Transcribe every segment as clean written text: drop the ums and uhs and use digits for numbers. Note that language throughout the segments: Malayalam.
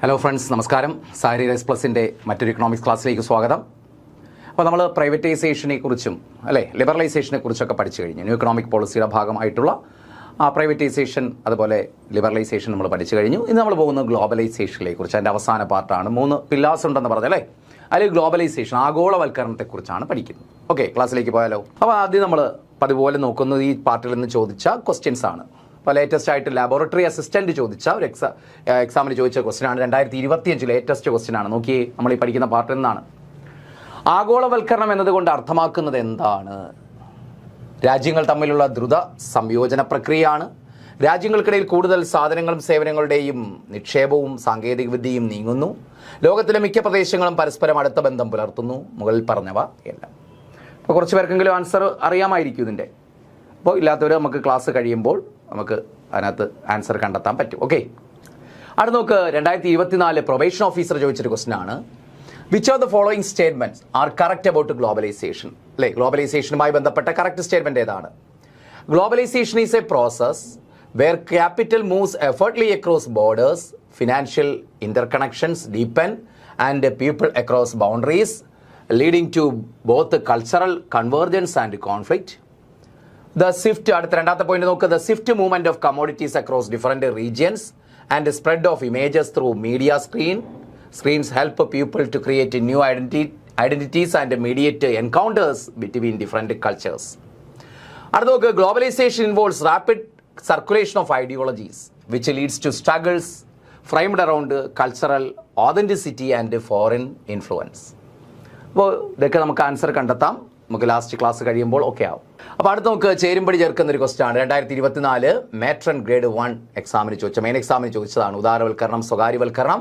ഹലോ ഫ്രണ്ട്സ്, നമസ്കാരം. സാരി റൈസ് പ്ലസിൻ്റെ മറ്റൊരു ഇക്കണോമിക്സ് ക്ലാസ്സിലേക്ക് സ്വാഗതം. അപ്പോൾ നമ്മൾ പ്രൈവറ്റൈസേഷനെ കുറിച്ചും ലിബറലൈസേഷനെ കുറിച്ചൊക്കെ പഠിച്ചു കഴിഞ്ഞു. ന്യൂ ഇക്കണോമിക് പോളിസിയുടെ ഭാഗമായിട്ടുള്ള പ്രൈവറ്റൈസേഷൻ അതുപോലെ ലിബറലൈസേഷൻ നമ്മൾ പഠിച്ചു കഴിഞ്ഞു. ഇന്ന് നമ്മൾ പോകുന്നത് ഗ്ലോബലൈസേഷനെ കുറിച്ച്. അതിൻ്റെ അവസാന പാർട്ടാണ്. 3 പില്ലേഴ്സ് ഉണ്ടെന്ന് പറഞ്ഞല്ലേ. അതിൽ ഗ്ലോബലൈസേഷൻ, ആഗോളവൽക്കരണത്തെക്കുറിച്ചാണ് പഠിക്കുന്നത്. ഓക്കെ, ക്ലാസ്സിലേക്ക് പോയാലോ. അപ്പോൾ ആദ്യം നമ്മൾ പതിപോലെ നോക്കുന്നത് ഈ പാർട്ടിൽ നിന്ന് ചോദിച്ച ക്വസ്റ്റ്യൻസ് ആണ്. ഇപ്പോൾ ലേറ്റസ്റ്റ് ആയിട്ട് ലാബോറട്ടറി അസിസ്റ്റൻറ്റ് ചോദിച്ച ഒരു എക്സാമിന് ചോദിച്ച ക്വസ്റ്റ്യനാണ്. 2025 ലേറ്റസ്റ്റ് ക്വസ്റ്റ്യനാണ്. നോക്കിയേ, നമ്മൾ ഈ പഠിക്കുന്ന പാർട്ടിൽ നിന്നാണ്. ആഗോളവൽക്കരണം എന്നതുകൊണ്ട് അർത്ഥമാക്കുന്നത് എന്താണ്? രാജ്യങ്ങൾ തമ്മിലുള്ള ദ്രുത സംയോജന പ്രക്രിയയാണ്. രാജ്യങ്ങൾക്കിടയിൽ കൂടുതൽ സാധനങ്ങളും സേവനങ്ങളുടെയും നിക്ഷേപവും സാങ്കേതികവിദ്യയും നീങ്ങുന്നു. ലോകത്തിലെ മിക്ക പ്രദേശങ്ങളും പരസ്പരം അടുത്ത ബന്ധം പുലർത്തുന്നു. മുകളിൽ പറഞ്ഞവ എല്ലാം. അപ്പോൾ കുറച്ച് പേർക്കെങ്കിലും ആൻസർ അറിയാമായിരിക്കും ഇതിൻ്റെ. അപ്പോൾ ഇല്ലാത്തവർ നമുക്ക് ക്ലാസ് കഴിയുമ്പോൾ നമുക്ക് അതിനകത്ത് ആൻസർ കണ്ടെത്താൻ പറ്റും. ഓക്കെ, അവിടെ നോക്ക്. 2024 പ്രൊബേഷൻ ഓഫീസർ ചോദിച്ചൊരു ക്വസ്റ്റ്യനാണ്. Which of the following statements are correct about globalisation? അല്ലേ, ഗ്ലോബലൈസേഷനുമായി ബന്ധപ്പെട്ട കറക്റ്റ് സ്റ്റേറ്റ്മെന്റ് ഏതാണ്? Globalisation is a process where capital moves effortlessly across borders, financial interconnections deepen, and people across boundaries, leading to both cultural convergence and conflict. The swift, അടുത്ത രണ്ടാമത്തെ പോയിന്റ് നോക്കുക. The swift movement of commodities across different regions and the spread of images through media screens help people to create new identities and mediate encounters between different cultures. അടുത്ത നോക്കുക. Globalization involves rapid circulation of ideologies which leads to struggles framed around cultural authenticity and foreign influence. അപ്പോൾ ഇതൊക്കെ നമുക്ക് ആൻസർ കണ്ടെത്താം. നമുക്ക് ലാസ്റ്റ് ക്ലാസ് കഴിയുമ്പോൾ ഓക്കെ ആവും. അപ്പോൾ അടുത്ത് നമുക്ക് ചേരുമ്പടി ചേർക്കുന്ന ഒരു ക്വസ്റ്റ്യൻ ആണ്. 2024 മാട്രൺ ഗ്രേഡ് 1 എക്സാമിന് ചോദിച്ച മെയിൻ എക്സാമിന് ചോദിച്ചതാണ്. ഉദാരവൽക്കരണം, സ്വകാര്യവൽക്കരണം,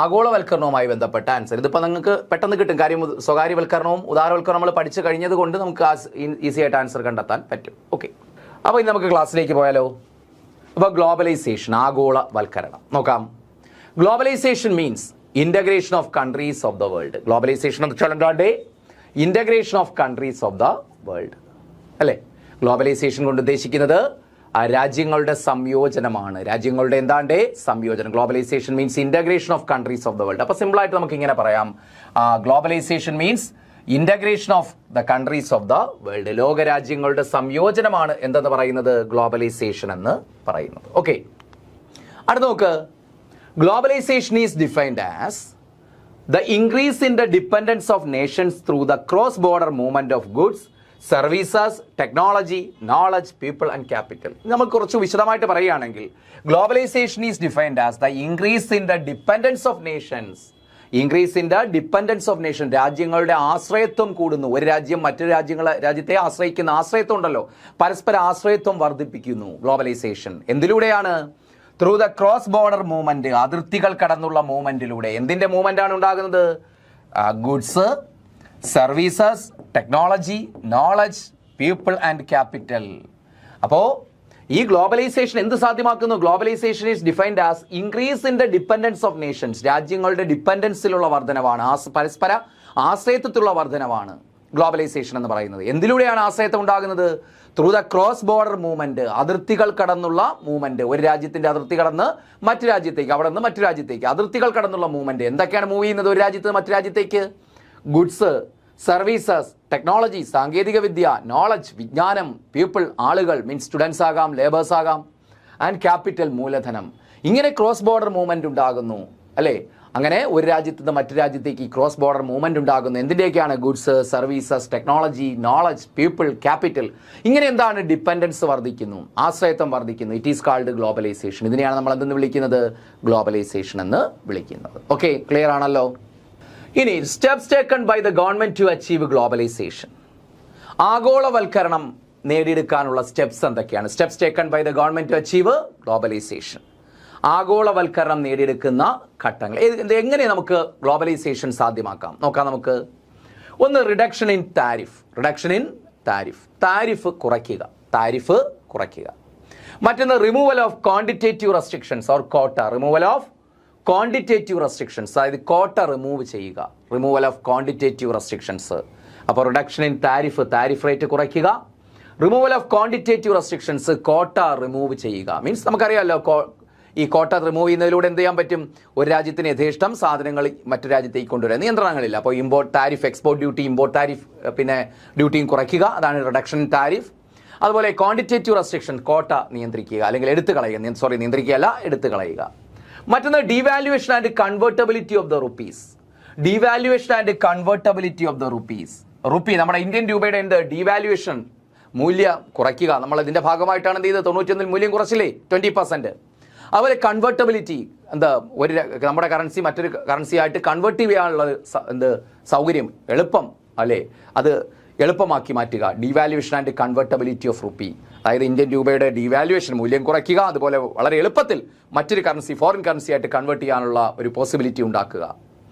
ആഗോളവൽക്കരണവുമായി ബന്ധപ്പെട്ട ആൻസർ. ഇതിപ്പോൾ നിങ്ങൾക്ക് പെട്ടെന്ന് കിട്ടും. കാര്യം സ്വകാര്യവൽക്കരണവും ഉദാരവൽക്കരണവും നമ്മൾ പഠിച്ചു കഴിഞ്ഞത് കൊണ്ട് നമുക്ക് ഈസി ആയിട്ട് ആൻസർ കണ്ടെത്താൻ പറ്റും. ഓക്കെ, അപ്പോൾ ഇന്ന് നമുക്ക് ക്ലാസ്സിലേക്ക് പോയാലോ. അപ്പോൾ ഗ്ലോബലൈസേഷൻ, ആഗോളവൽക്കരണം നോക്കാം. Globalisation means integration of countries of the world. Globalisation എന്ന് വെച്ചാൽ എന്താണ്ട്? Integration of countries of the world അല്ലേ. ഗ്ലോബലൈസേഷൻ കൊണ്ട് ഉദ്ദേശിക്കുന്നത് രാജ്യങ്ങളുടെ സംയോജനമാണ്. രാജ്യങ്ങളുടെ എന്താണ്ട് സംയോജനം. Globalisation means integration of countries of the world. അപ്പോൾ സിമ്പിളായിട്ട് നമുക്ക് ഇങ്ങനെ പറയാം. Globalisation means integration of the countries of the world. ലോകരാജ്യങ്ങളുടെ സംയോജനമാണ് എന്തെന്ന് പറയുന്നത്? ഗ്ലോബലൈസേഷൻ എന്ന് പറയുന്നത്. ഓക്കെ, അടുത്ത നോക്ക്. Globalisation is defined as the increase in the dependence of nations through the cross border movement of goods, services, technology, knowledge, people and capital. നമ്മൾ കുറച്ച് വിശദമായിട്ട് പറയുകയാണെങ്കിൽ globalisation is defined as the increase in the dependence of nations. Increase in the dependence of nation. രാജ്യങ്ങളുടെ ആശ്രയത്വം കൂടുന്നു. ഒരു രാജ്യം മറ്റൊരു രാജ്യത്തെ ആശ്രയിക്കുന്ന ആശ്രയത്വം ഉണ്ടല്ലോ, പരസ്പര ആശ്രയത്വം വർദ്ധിപ്പിക്കുന്നു. ഗ്ലോബലൈസേഷൻ എന്തിലൂടെയാണ്? Through the cross border movement, അതിർത്തികൾ കടന്നുള്ള മൂവ്മെന്റിലൂടെ. എന്തിന്റെ മൂവ്മെന്റ് ആണ് ഉണ്ടാകുന്നത്? Goods, services, technology, knowledge, people and capital. അപ്പോൾ ഈ ഗ്ലോബലൈസേഷൻ എന്ത് സാധ്യമാക്കുന്നു? Globalisation is defined as increase in the dependence of nations. രാജ്യങ്ങളുടെ ഡിപ്പെൻഡൻസിലുള്ള വർധനവാണ്, പരസ്പര ആശ്രയത്വത്തിലുള്ള വർധനവാണ് ഗ്ലോബലൈസേഷൻ എന്ന് പറയുന്നത്. എന്തിലൂടെയാണ് ആശ്രയത്വം ഉണ്ടാകുന്നത്? Through the cross border movement, അതിർത്തികൾ കടന്നുള്ള മൂവ്മെന്റ്. ഒരു രാജ്യത്തിന്റെ അതിർത്തി കടന്ന് മറ്റു രാജ്യത്തേക്ക്, അവിടെ നിന്ന് മറ്റു രാജ്യത്തേക്ക്, അതിർത്തികൾ കടന്നുള്ള മൂവ്മെന്റ്. എന്തൊക്കെയാണ് മൂവ് ചെയ്യുന്നത് ഒരു രാജ്യത്ത് നിന്ന് മറ്റു രാജ്യത്തേക്ക്? ഗുഡ്സ്, സർവീസസ്, ടെക്നോളജി, സാങ്കേതിക വിദ്യ, നോളജ്, വിജ്ഞാനം, പീപ്പിൾ, ആളുകൾ, മീൻസ് സ്റ്റുഡൻസ് ആകാം, ലേബേഴ്സ് ആകാം, ആൻഡ് ക്യാപിറ്റൽ, മൂലധനം. ഇങ്ങനെ ക്രോസ് ബോർഡർ മൂവ്മെന്റ് ഉണ്ടാകുന്നു അല്ലേ. അങ്ങനെ ഒരു രാജ്യത്ത് നിന്ന് മറ്റു രാജ്യത്തേക്ക് ക്രോസ് ബോർഡർ മൂവ്മെന്റ് ഉണ്ടാകുന്നു. എന്തിൻ്റെയൊക്കെയാണ്? Goods, services, technology, knowledge, people, capital. ഇങ്ങനെ എന്താണ്? ഡിപ്പെൻഡൻസ് വർദ്ധിക്കുന്നു, ആശ്രയത്വം വർദ്ധിക്കുന്നു. It is called globalisation. ഇതിനെയാണ് നമ്മൾ എന്തെന്ന് വിളിക്കുന്നത്? ഗ്ലോബലൈസേഷൻ എന്ന് വിളിക്കുന്നത്. ഓക്കെ, ക്ലിയർ ആണല്ലോ. ഇനി steps taken by the government to achieve globalisation. ആഗോളവൽക്കരണം നേടിയെടുക്കാനുള്ള സ്റ്റെപ്സ് എന്തൊക്കെയാണ്? Steps taken by the government to achieve globalisation. ആഗോളവൽക്കരണം നേടിയെടുക്കുന്ന ഘട്ടങ്ങൾ. എങ്ങനെ നമുക്ക് ഗ്ലോബലൈസേഷൻ സാധ്യമാക്കാം നോക്കാം നമുക്ക്. ഒന്ന്, reduction in tariff. Reduction in tariff, tariff കുറയ്ക്കുക. മറ്റൊന്ന്, removal of quantitative restrictions or quota. Removal of quantitative restrictions, അതായത് കോട്ട റിമൂവ് ചെയ്യുക. Removal of quantitative restrictions. അപ്പോൾ reduction in tariff, tariff rate കുറയ്ക്കുക. Removal of quantitative restrictions, quota remove ചെയ്യുക. മീൻസ് നമുക്കറിയാമല്ലോ ഈ കോട്ട റിമൂവ് ചെയ്യുന്നതിലൂടെ എന്ത് ചെയ്യാൻ പറ്റും? ഒരു രാജ്യത്തിന് യഥേഷ്ടം സാധനങ്ങൾ മറ്റു രാജ്യത്തേക്ക് കൊണ്ടുവരാൻ നിയന്ത്രണങ്ങളില്ല. അപ്പോൾ import tariff, export duty, import tariff, പിന്നെ ഡ്യൂട്ടിയും കുറയ്ക്കുക, അതാണ് റിഡക്ഷൻ താരിഫ്. അതുപോലെ ക്വാണ്ടിറ്റേറ്റീവ് റെസ്ട്രിക്ഷൻ, കോട്ട നിയന്ത്രിക്കുക അല്ലെങ്കിൽ എടുത്തു കളയുക, നിയന്ത്രിക്കുകയല്ല, എടുത്തു കളയുക. മറ്റൊന്ന് devaluation and convertibility of the rupees. Devaluation and convertibility of the rupees. Rupee, നമ്മുടെ ഇന്ത്യൻ രൂപയുടെ എന്ത് ഡീവാലുവേഷൻ, മൂല്യം കുറയ്ക്കുക. നമ്മൾ ഇതിന്റെ ഭാഗമായിട്ടാണ് എന്ത് ചെയ്തത്? 91 മൂല്യം കുറച്ചില്ലേ, 20%. അതുപോലെ കൺവേർട്ടബിലിറ്റി, എന്താ ഒരു നമ്മുടെ കറൻസി മറ്റൊരു കറൻസി ആയിട്ട് കൺവേർട്ട് ചെയ്യാനുള്ള സൗകര്യം, എളുപ്പം അല്ലേ, അത് എളുപ്പമാക്കി മാറ്റുക. Devaluation and convertibility of rupee, അതായത് ഇന്ത്യൻ രൂപയുടെ ഡീവാലുവേഷൻ മൂല്യം കുറയ്ക്കുക, അതുപോലെ വളരെ എളുപ്പത്തിൽ മറ്റൊരു കറൻസി, ഫോറിൻ കറൻസി ആയിട്ട് കൺവേർട്ട് ചെയ്യാനുള്ള ഒരു പോസിബിലിറ്റി ഉണ്ടാക്കുക.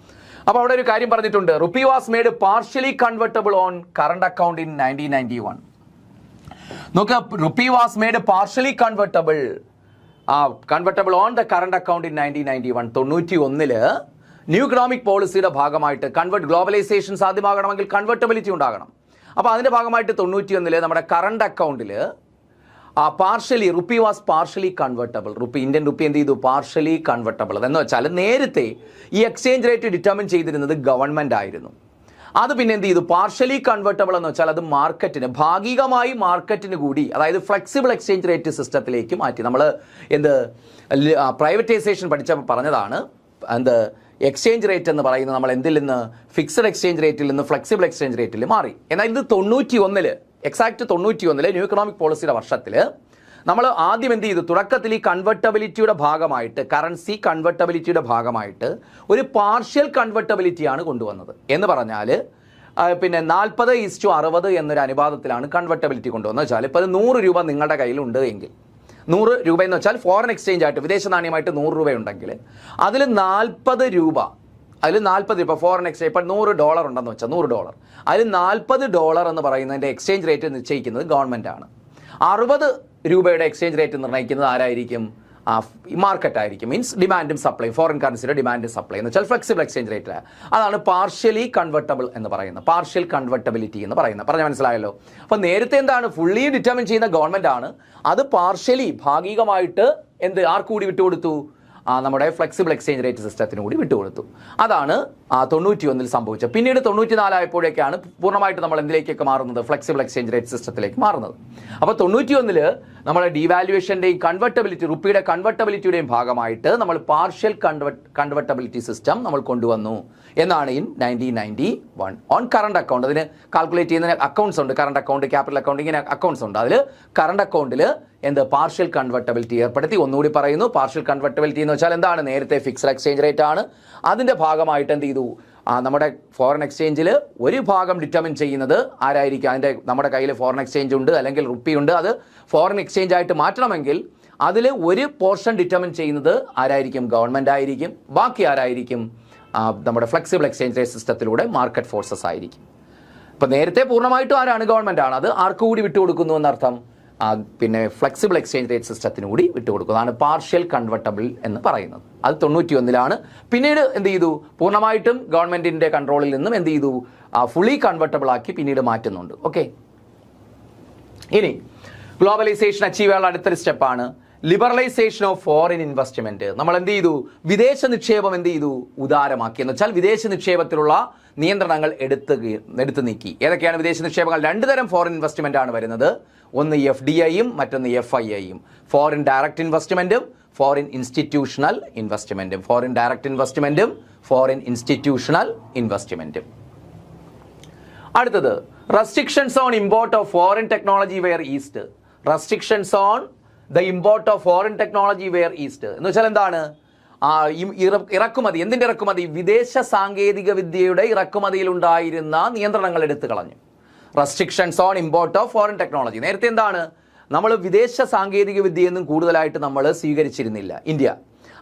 അപ്പോൾ അവിടെ ഒരു കാര്യം പറഞ്ഞിട്ടുണ്ട്, rupee was made partially convertible on current account in 1991. നോക്കുക, rupee was made partially convertible on the current account in 1991. 91 new economic പോളിസിയുടെ ഭാഗമായിട്ട് ഗ്ലോബലൈസേഷൻ സാധ്യമാകണമെങ്കിൽ കൺവേർട്ടബിലിറ്റി ഉണ്ടാകണം. അപ്പോൾ അതിന്റെ ഭാഗമായിട്ട് 91 നമ്മുടെ കറണ്ട് അക്കൗണ്ടിൽ partially rupee was partially convertible. Indian rupee എന്ത് ചെയ്തു? Partially convertible. എന്ന് വെച്ചാൽ നേരത്തെ ഈ എക്സ്ചേഞ്ച് റേറ്റ് ഡിറ്റർമിൻ ചെയ്തിരുന്നത് ഗവൺമെന്റ് ആയിരുന്നു. അത് പിന്നെ എന്ത് ചെയ്തു? പാർഷ്യലി കൺവേർട്ടബിൾ എന്ന് വെച്ചാൽ അത് മാർക്കറ്റിന്, ഭാഗികമായി മാർക്കറ്റിന് കൂടി, അതായത് ഫ്ലെക്സിബിൾ എക്സ്ചേഞ്ച് റേറ്റ് സിസ്റ്റത്തിലേക്ക് മാറ്റി. നമ്മൾ പ്രൈവറ്റൈസേഷൻ പഠിച്ചപ്പോൾ പറഞ്ഞതാണ്, എക്സ്ചേഞ്ച് റേറ്റ് എന്ന് പറയുന്നത് നമ്മൾ എന്തിൽ നിന്ന്, ഫിക്സഡ് എക്സ്ചേഞ്ച് റേറ്റിൽ നിന്ന് ഫ്ലെക്സിബിൾ എക്സ്ചേഞ്ച് റേറ്റിൽ മാറി. എന്നാൽ ഇത് 91 എക്സാക്ട് 91 ന്യൂ ഇക്കണോമിക് പോളിസിയുടെ വർഷത്തിൽ നമ്മൾ ആദ്യം എന്ത് ചെയ്തു? തുടക്കത്തിൽ ഈ കൺവെർട്ടബിലിറ്റിയുടെ ഭാഗമായിട്ട്, കറൻസി കൺവെർട്ടബിലിറ്റിയുടെ ഭാഗമായിട്ട് ഒരു പാർഷ്യൽ കൺവെർട്ടബിലിറ്റിയാണ് കൊണ്ടുവന്നത്. എന്ന് പറഞ്ഞാൽ പിന്നെ 40:60 എന്നൊരു അനുപാതത്തിലാണ് കൺവെർട്ടബിലിറ്റി കൊണ്ടുവന്നത്. വെച്ചാൽ ഇപ്പോൾ 100 രൂപ നിങ്ങളുടെ കയ്യിലുണ്ട് എങ്കിൽ, 100 രൂപ എന്ന് വെച്ചാൽ ഫോറിൻ എക്സ്ചേഞ്ച് ആയിട്ട് വിദേശ നാണ്യമായിട്ട് 100 രൂപ ഉണ്ടെങ്കിൽ അതിൽ 40 രൂപ, ഇപ്പോൾ ഫോറിൻ എക്സ്ചേഞ്ച്, ഇപ്പോൾ $100 ഉണ്ടെന്ന് വെച്ചാൽ $100, അതിൽ $40 എന്ന് പറയുന്നതിൻ്റെ എക്സ്ചേഞ്ച് റേറ്റ് നിശ്ചയിക്കുന്നത് ഗവൺമെൻറ് ആണ്. 60 രൂപയുടെ എക്സ്ചേഞ്ച് റേറ്റ് നിർണ്ണയിക്കുന്നത് ആരായിരിക്കും? മാർക്കറ്റ് ആയിരിക്കും. മീൻസ് ഡിമാൻഡും സപ്ലൈ, ഫോറിൻ കറൻസിയുടെ ഡിമാൻഡും സപ്ലൈ എന്ന് വെച്ചാൽ ഫ്ലെക്സിബിൾ എക്സ്ചേഞ്ച് റേറ്റ്. അതാണ് പാർഷ്യലി കൺവെർട്ടബിൾ എന്ന് പറയുന്നത്, പാർഷ്യൽ കൺവെർട്ടബിലിറ്റി എന്ന് പറയുന്നത്. പറഞ്ഞാൽ മനസ്സിലായല്ലോ. അപ്പോൾ നേരത്തെ എന്താണ്? ഫുള്ളി ഡിറ്റർമിൻ ചെയ്യുന്ന ഗവൺമെന്റ് ആണ്. അത് പാർഷ്യലി, ഭാഗികമായിട്ട് ആർക്കൂടി വിട്ടുകൊടുത്തു? നമ്മുടെ ഫ്ലെക്സിബിൾ എക്സ്ചേഞ്ച് റേറ്റ് സിസ്റ്റത്തിന് കൂടി വിട്ടുകൊടുത്തു. അതാണ് 91 സംഭവിച്ചത്. പിന്നീട് 94 ആയപ്പോഴേക്കാണ് പൂർണ്ണമായിട്ട് നമ്മൾ എന്തിലേക്കൊക്കെ മാറുന്നത്? ഫ്ലെക്സിബിൾ എക്സ്ചേഞ്ച് റേറ്റ് സിസ്റ്റത്തിലേക്ക് മാറുന്നത്. അപ്പോൾ 91 നമ്മുടെ ഡീവാലുവേഷൻ്റെയും കൺവെർട്ടബിലിറ്റി, റുപ്പിയുടെ കൺവെർട്ടബിലിറ്റിയുടെയും ഭാഗമായിട്ട് നമ്മൾ പാർഷ്യൽ കൺവെർട്ടബിലിറ്റി സിസ്റ്റം നമ്മൾ കൊണ്ടുവന്നു എന്നാണ് ഇൻ 1991 ഓൺ കറണ്ട് അക്കൗണ്ട്. അതിന് കാൽക്കുലേറ്റ് ചെയ്യുന്ന അക്കൗണ്ട്സ് ഉണ്ട്, കറണ്ട് അക്കൗണ്ട്, ക്യാപിറ്റൽ അക്കൗണ്ട്, ഇങ്ങനെ അക്കൗണ്ട്സ് ഉണ്ട്. അതിൽ കറണ്ട് അക്കൗണ്ടിൽ പാർഷ്യൽ കൺവെർട്ടബിലിറ്റി ഏർപ്പെടുത്തി. ഒന്നുകൂടി പറയുന്നു, പാർഷ്യൽ കൺവെർട്ടബിലിറ്റി എന്ന് വെച്ചാൽ എന്താണ്? നേരത്തെ ഫിക്സഡ് എക്സ്ചേഞ്ച് റേറ്റ് ആണ്, അതിൻ്റെ ഭാഗമായിട്ട് എന്ത് ചെയ്തു? നമ്മുടെ ഫോറിൻ എക്സ്ചേഞ്ചിൽ ഒരു ഭാഗം ഡിറ്റർമിൻ ചെയ്യുന്നത് ആരായിരിക്കും? നമ്മുടെ കയ്യിൽ ഫോറിൻ എക്സ്ചേഞ്ച് ഉണ്ട് അല്ലെങ്കിൽ റുപ്പി ഉണ്ട്, അത് ഫോറിൻ എക്സ്ചേഞ്ച് ആയിട്ട് മാറ്റണമെങ്കിൽ അതിൽ ഒരു പോർഷൻ ഡിറ്റർമിൻ ചെയ്യുന്നത് ആരായിരിക്കും? ഗവൺമെൻറ് ആയിരിക്കും. ബാക്കി ആരായിരിക്കും? നമ്മുടെ ഫ്ലെക്സിബിൾ എക്സ്ചേഞ്ച് റേറ്റ് സിസ്റ്റത്തിലൂടെ മാർക്കറ്റ് ഫോഴ്സസ് ആയിരിക്കും. ഇപ്പം നേരത്തെ പൂർണ്ണമായിട്ടും ആരാണ്? ഗവൺമെൻറ് ആണ്. അത് ആർക്ക് കൂടി വിട്ടുകൊടുക്കുന്നു എന്നർത്ഥം? പിന്നെ ഫ്ലെക്സിബിൾ എക്സ്ചേഞ്ച് റേറ്റ് സിസ്റ്റത്തിന് കൂടി വിട്ടുകൊടുക്കും. അതാണ് പാർഷ്യൽ കൺവെർട്ടബിൾ എന്ന് പറയുന്നത്. അത് 91 പിന്നീട് എന്ത് ചെയ്തു? പൂർണ്ണമായിട്ടും ഗവൺമെന്റിന്റെ കൺട്രോളിൽ നിന്നും എന്ത് ചെയ്തു? ഫുള്ളി കൺവെർട്ടബിൾ ആക്കി പിന്നീട് മാറ്റുന്നുണ്ട്. ഓക്കെ, ഇനി ഗ്ലോബലൈസേഷൻ അച്ചീവ് ചെയ്യാനുള്ള അടുത്തൊരു സ്റ്റെപ്പാണ് ലിബറലൈസേഷൻ ഓഫ് ഫോറിൻ ഇൻവെസ്റ്റ്മെന്റ്. നമ്മൾ എന്ത് ചെയ്തു? വിദേശ നിക്ഷേപം എന്ത് ചെയ്തു? ഉദാരമാക്കി. എന്ന് വെച്ചാൽ വിദേശ നിക്ഷേപത്തിലുള്ള നിയന്ത്രണങ്ങൾ എടുത്തു നീക്കി. ഏതൊക്കെയാണ് വിദേശ നിക്ഷേപങ്ങൾ? 2 തരം ഫോറിൻ ഇൻവെസ്റ്റ്മെന്റ് ആണ് വരുന്നത്. ഒന്ന് FDIയും മറ്റൊന്ന് FIIയും. ഫോറിൻ ഡയറക്റ്റ് ഇൻവെസ്റ്റ്മെന്റും ഫോറിൻ ഇൻസ്റ്റിറ്റ്യൂഷണൽ ഇൻവെസ്റ്റ്മെന്റും. ഫോറിൻ ഡയറക്റ്റ് ഇൻവെസ്റ്റ്മെന്റും ഫോറിൻ ഇൻസ്റ്റിറ്റ്യൂഷണൽ ഇൻവെസ്റ്റ്മെന്റും. അടുത്തത് restrictions on import of foreign technology were eased. Restrictions on the import of foreign technology were eased എന്ന് വെച്ചാൽ എന്താണ്? ഇറക്കുമതി. എന്തിന്റെ ഇറക്കുമതി? വിദേശ സാങ്കേതിക വിദ്യയുടെ ഇറക്കുമതിയിൽ ഉണ്ടായിരുന്ന നിയന്ത്രണങ്ങൾ എടുത്തു കളഞ്ഞു. Restrictions on import of foreign technology. നേരത്തെ എന്താണ്? നമ്മൾ വിദേശ സാങ്കേതിക വിദ്യയൊന്നും കൂടുതലായിട്ട് നമ്മൾ സ്വീകരിച്ചിരുന്നില്ല ഇന്ത്യ.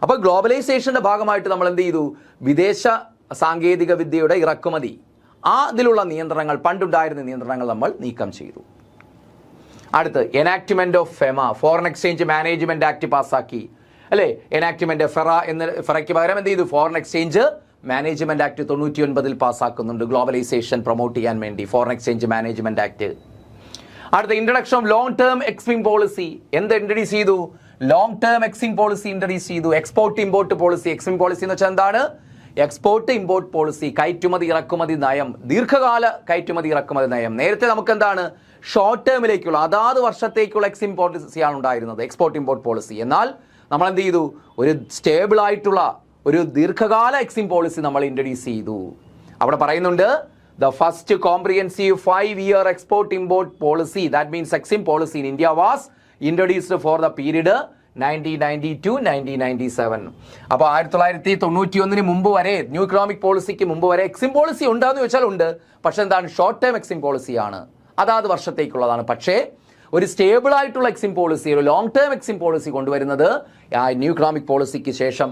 അപ്പോൾ ഗ്ലോബലൈസേഷന്റെ ഭാഗമായിട്ട് നമ്മൾ എന്ത് ചെയ്തു? വിദേശ സാങ്കേതിക വിദ്യയുടെ ഇറക്കുമതി, അതിലുള്ള നിയന്ത്രണങ്ങൾ, പണ്ടുണ്ടായിരുന്ന നിയന്ത്രണങ്ങൾ നമ്മൾ നീക്കം ചെയ്തു. അടുത്ത് enactment of FEMA, foreign exchange management act പാസ്സാക്കി അല്ലേ? എനാക്ട്മെന്റ് ഫെറയ്ക്ക് പകരം എന്ത് ചെയ്തു? ഫോറിൻ എക്സ്ചേഞ്ച് മാനേജ്മെന്റ് ആക്ട് 99 പാസ്സാക്കുന്നുണ്ട് ഗ്ലോബലൈസേഷൻ പ്രൊമോട്ട് ചെയ്യാൻ വേണ്ടി, ഫോറിൻ എക്സ്ചേഞ്ച് മാനേജ്മെന്റ് ആക്ട്. അടുത്ത introduction of long term EXIM policy. എന്ത് ഇൻട്രൊഡ്യൂസ് ചെയ്തു? Long term EXIM policy introduce ചെയ്തു. Export import policy. EXIM policy എന്ന് വെച്ചാൽ എന്താണ്? എക്സ്പോർട്ട് ഇമ്പോർട്ട് പോളിസി, കയറ്റുമതി ഇറക്കുമതി നയം, ദീർഘകാല കയറ്റുമതി ഇറക്കുമതി നയം. നേരത്തെ നമുക്ക് എന്താണ്? ഷോർട്ട് ടേമിലേക്കുള്ള അതാത് വർഷത്തേക്കുള്ള എക്സിം പോളിസിയാണ് ഉണ്ടായിരുന്നത്, എക്സ്പോർട്ട് ഇമ്പോർട്ട് പോളിസി. എന്നാൽ നമ്മൾ എന്ത് ചെയ്തു? ഒരു സ്റ്റേബിൾ ആയിട്ടുള്ള ഒരു ദീർഘകാല എക്സിം പോളിസി നമ്മൾ ഇൻട്രൊഡ്യൂസ് ചെയ്തു. അവിടെ പറയുന്നുണ്ട് the first comprehensive 5-year export import policy, that means exim policy in India was introduced for the period 1990-1997. അപ്പോൾ 1991 മുമ്പ് വരെ, ന്യൂ ഇക്കണോമിക് പോളിസിക്ക് മുമ്പ് വരെ എക്സിം പോളിസി ഉണ്ടാന്ന് ചോദിച്ചാൽ ഉണ്ട്. പക്ഷെ എന്താണ്? ഷോർട്ട് ടേം എക്സിം പോളിസിയാണ്, അതാത് വർഷത്തേക്കുള്ളതാണ്. പക്ഷേ ഒരു സ്റ്റേബിൾ ആയിട്ടുള്ള എക്സിം പോളിസി, ഒരു ലോങ് ടേം എക്സിം പോളിസി കൊണ്ടുവരുന്നത് ന്യൂ ഇക്കണോമിക് പോളിസിക്ക് ശേഷം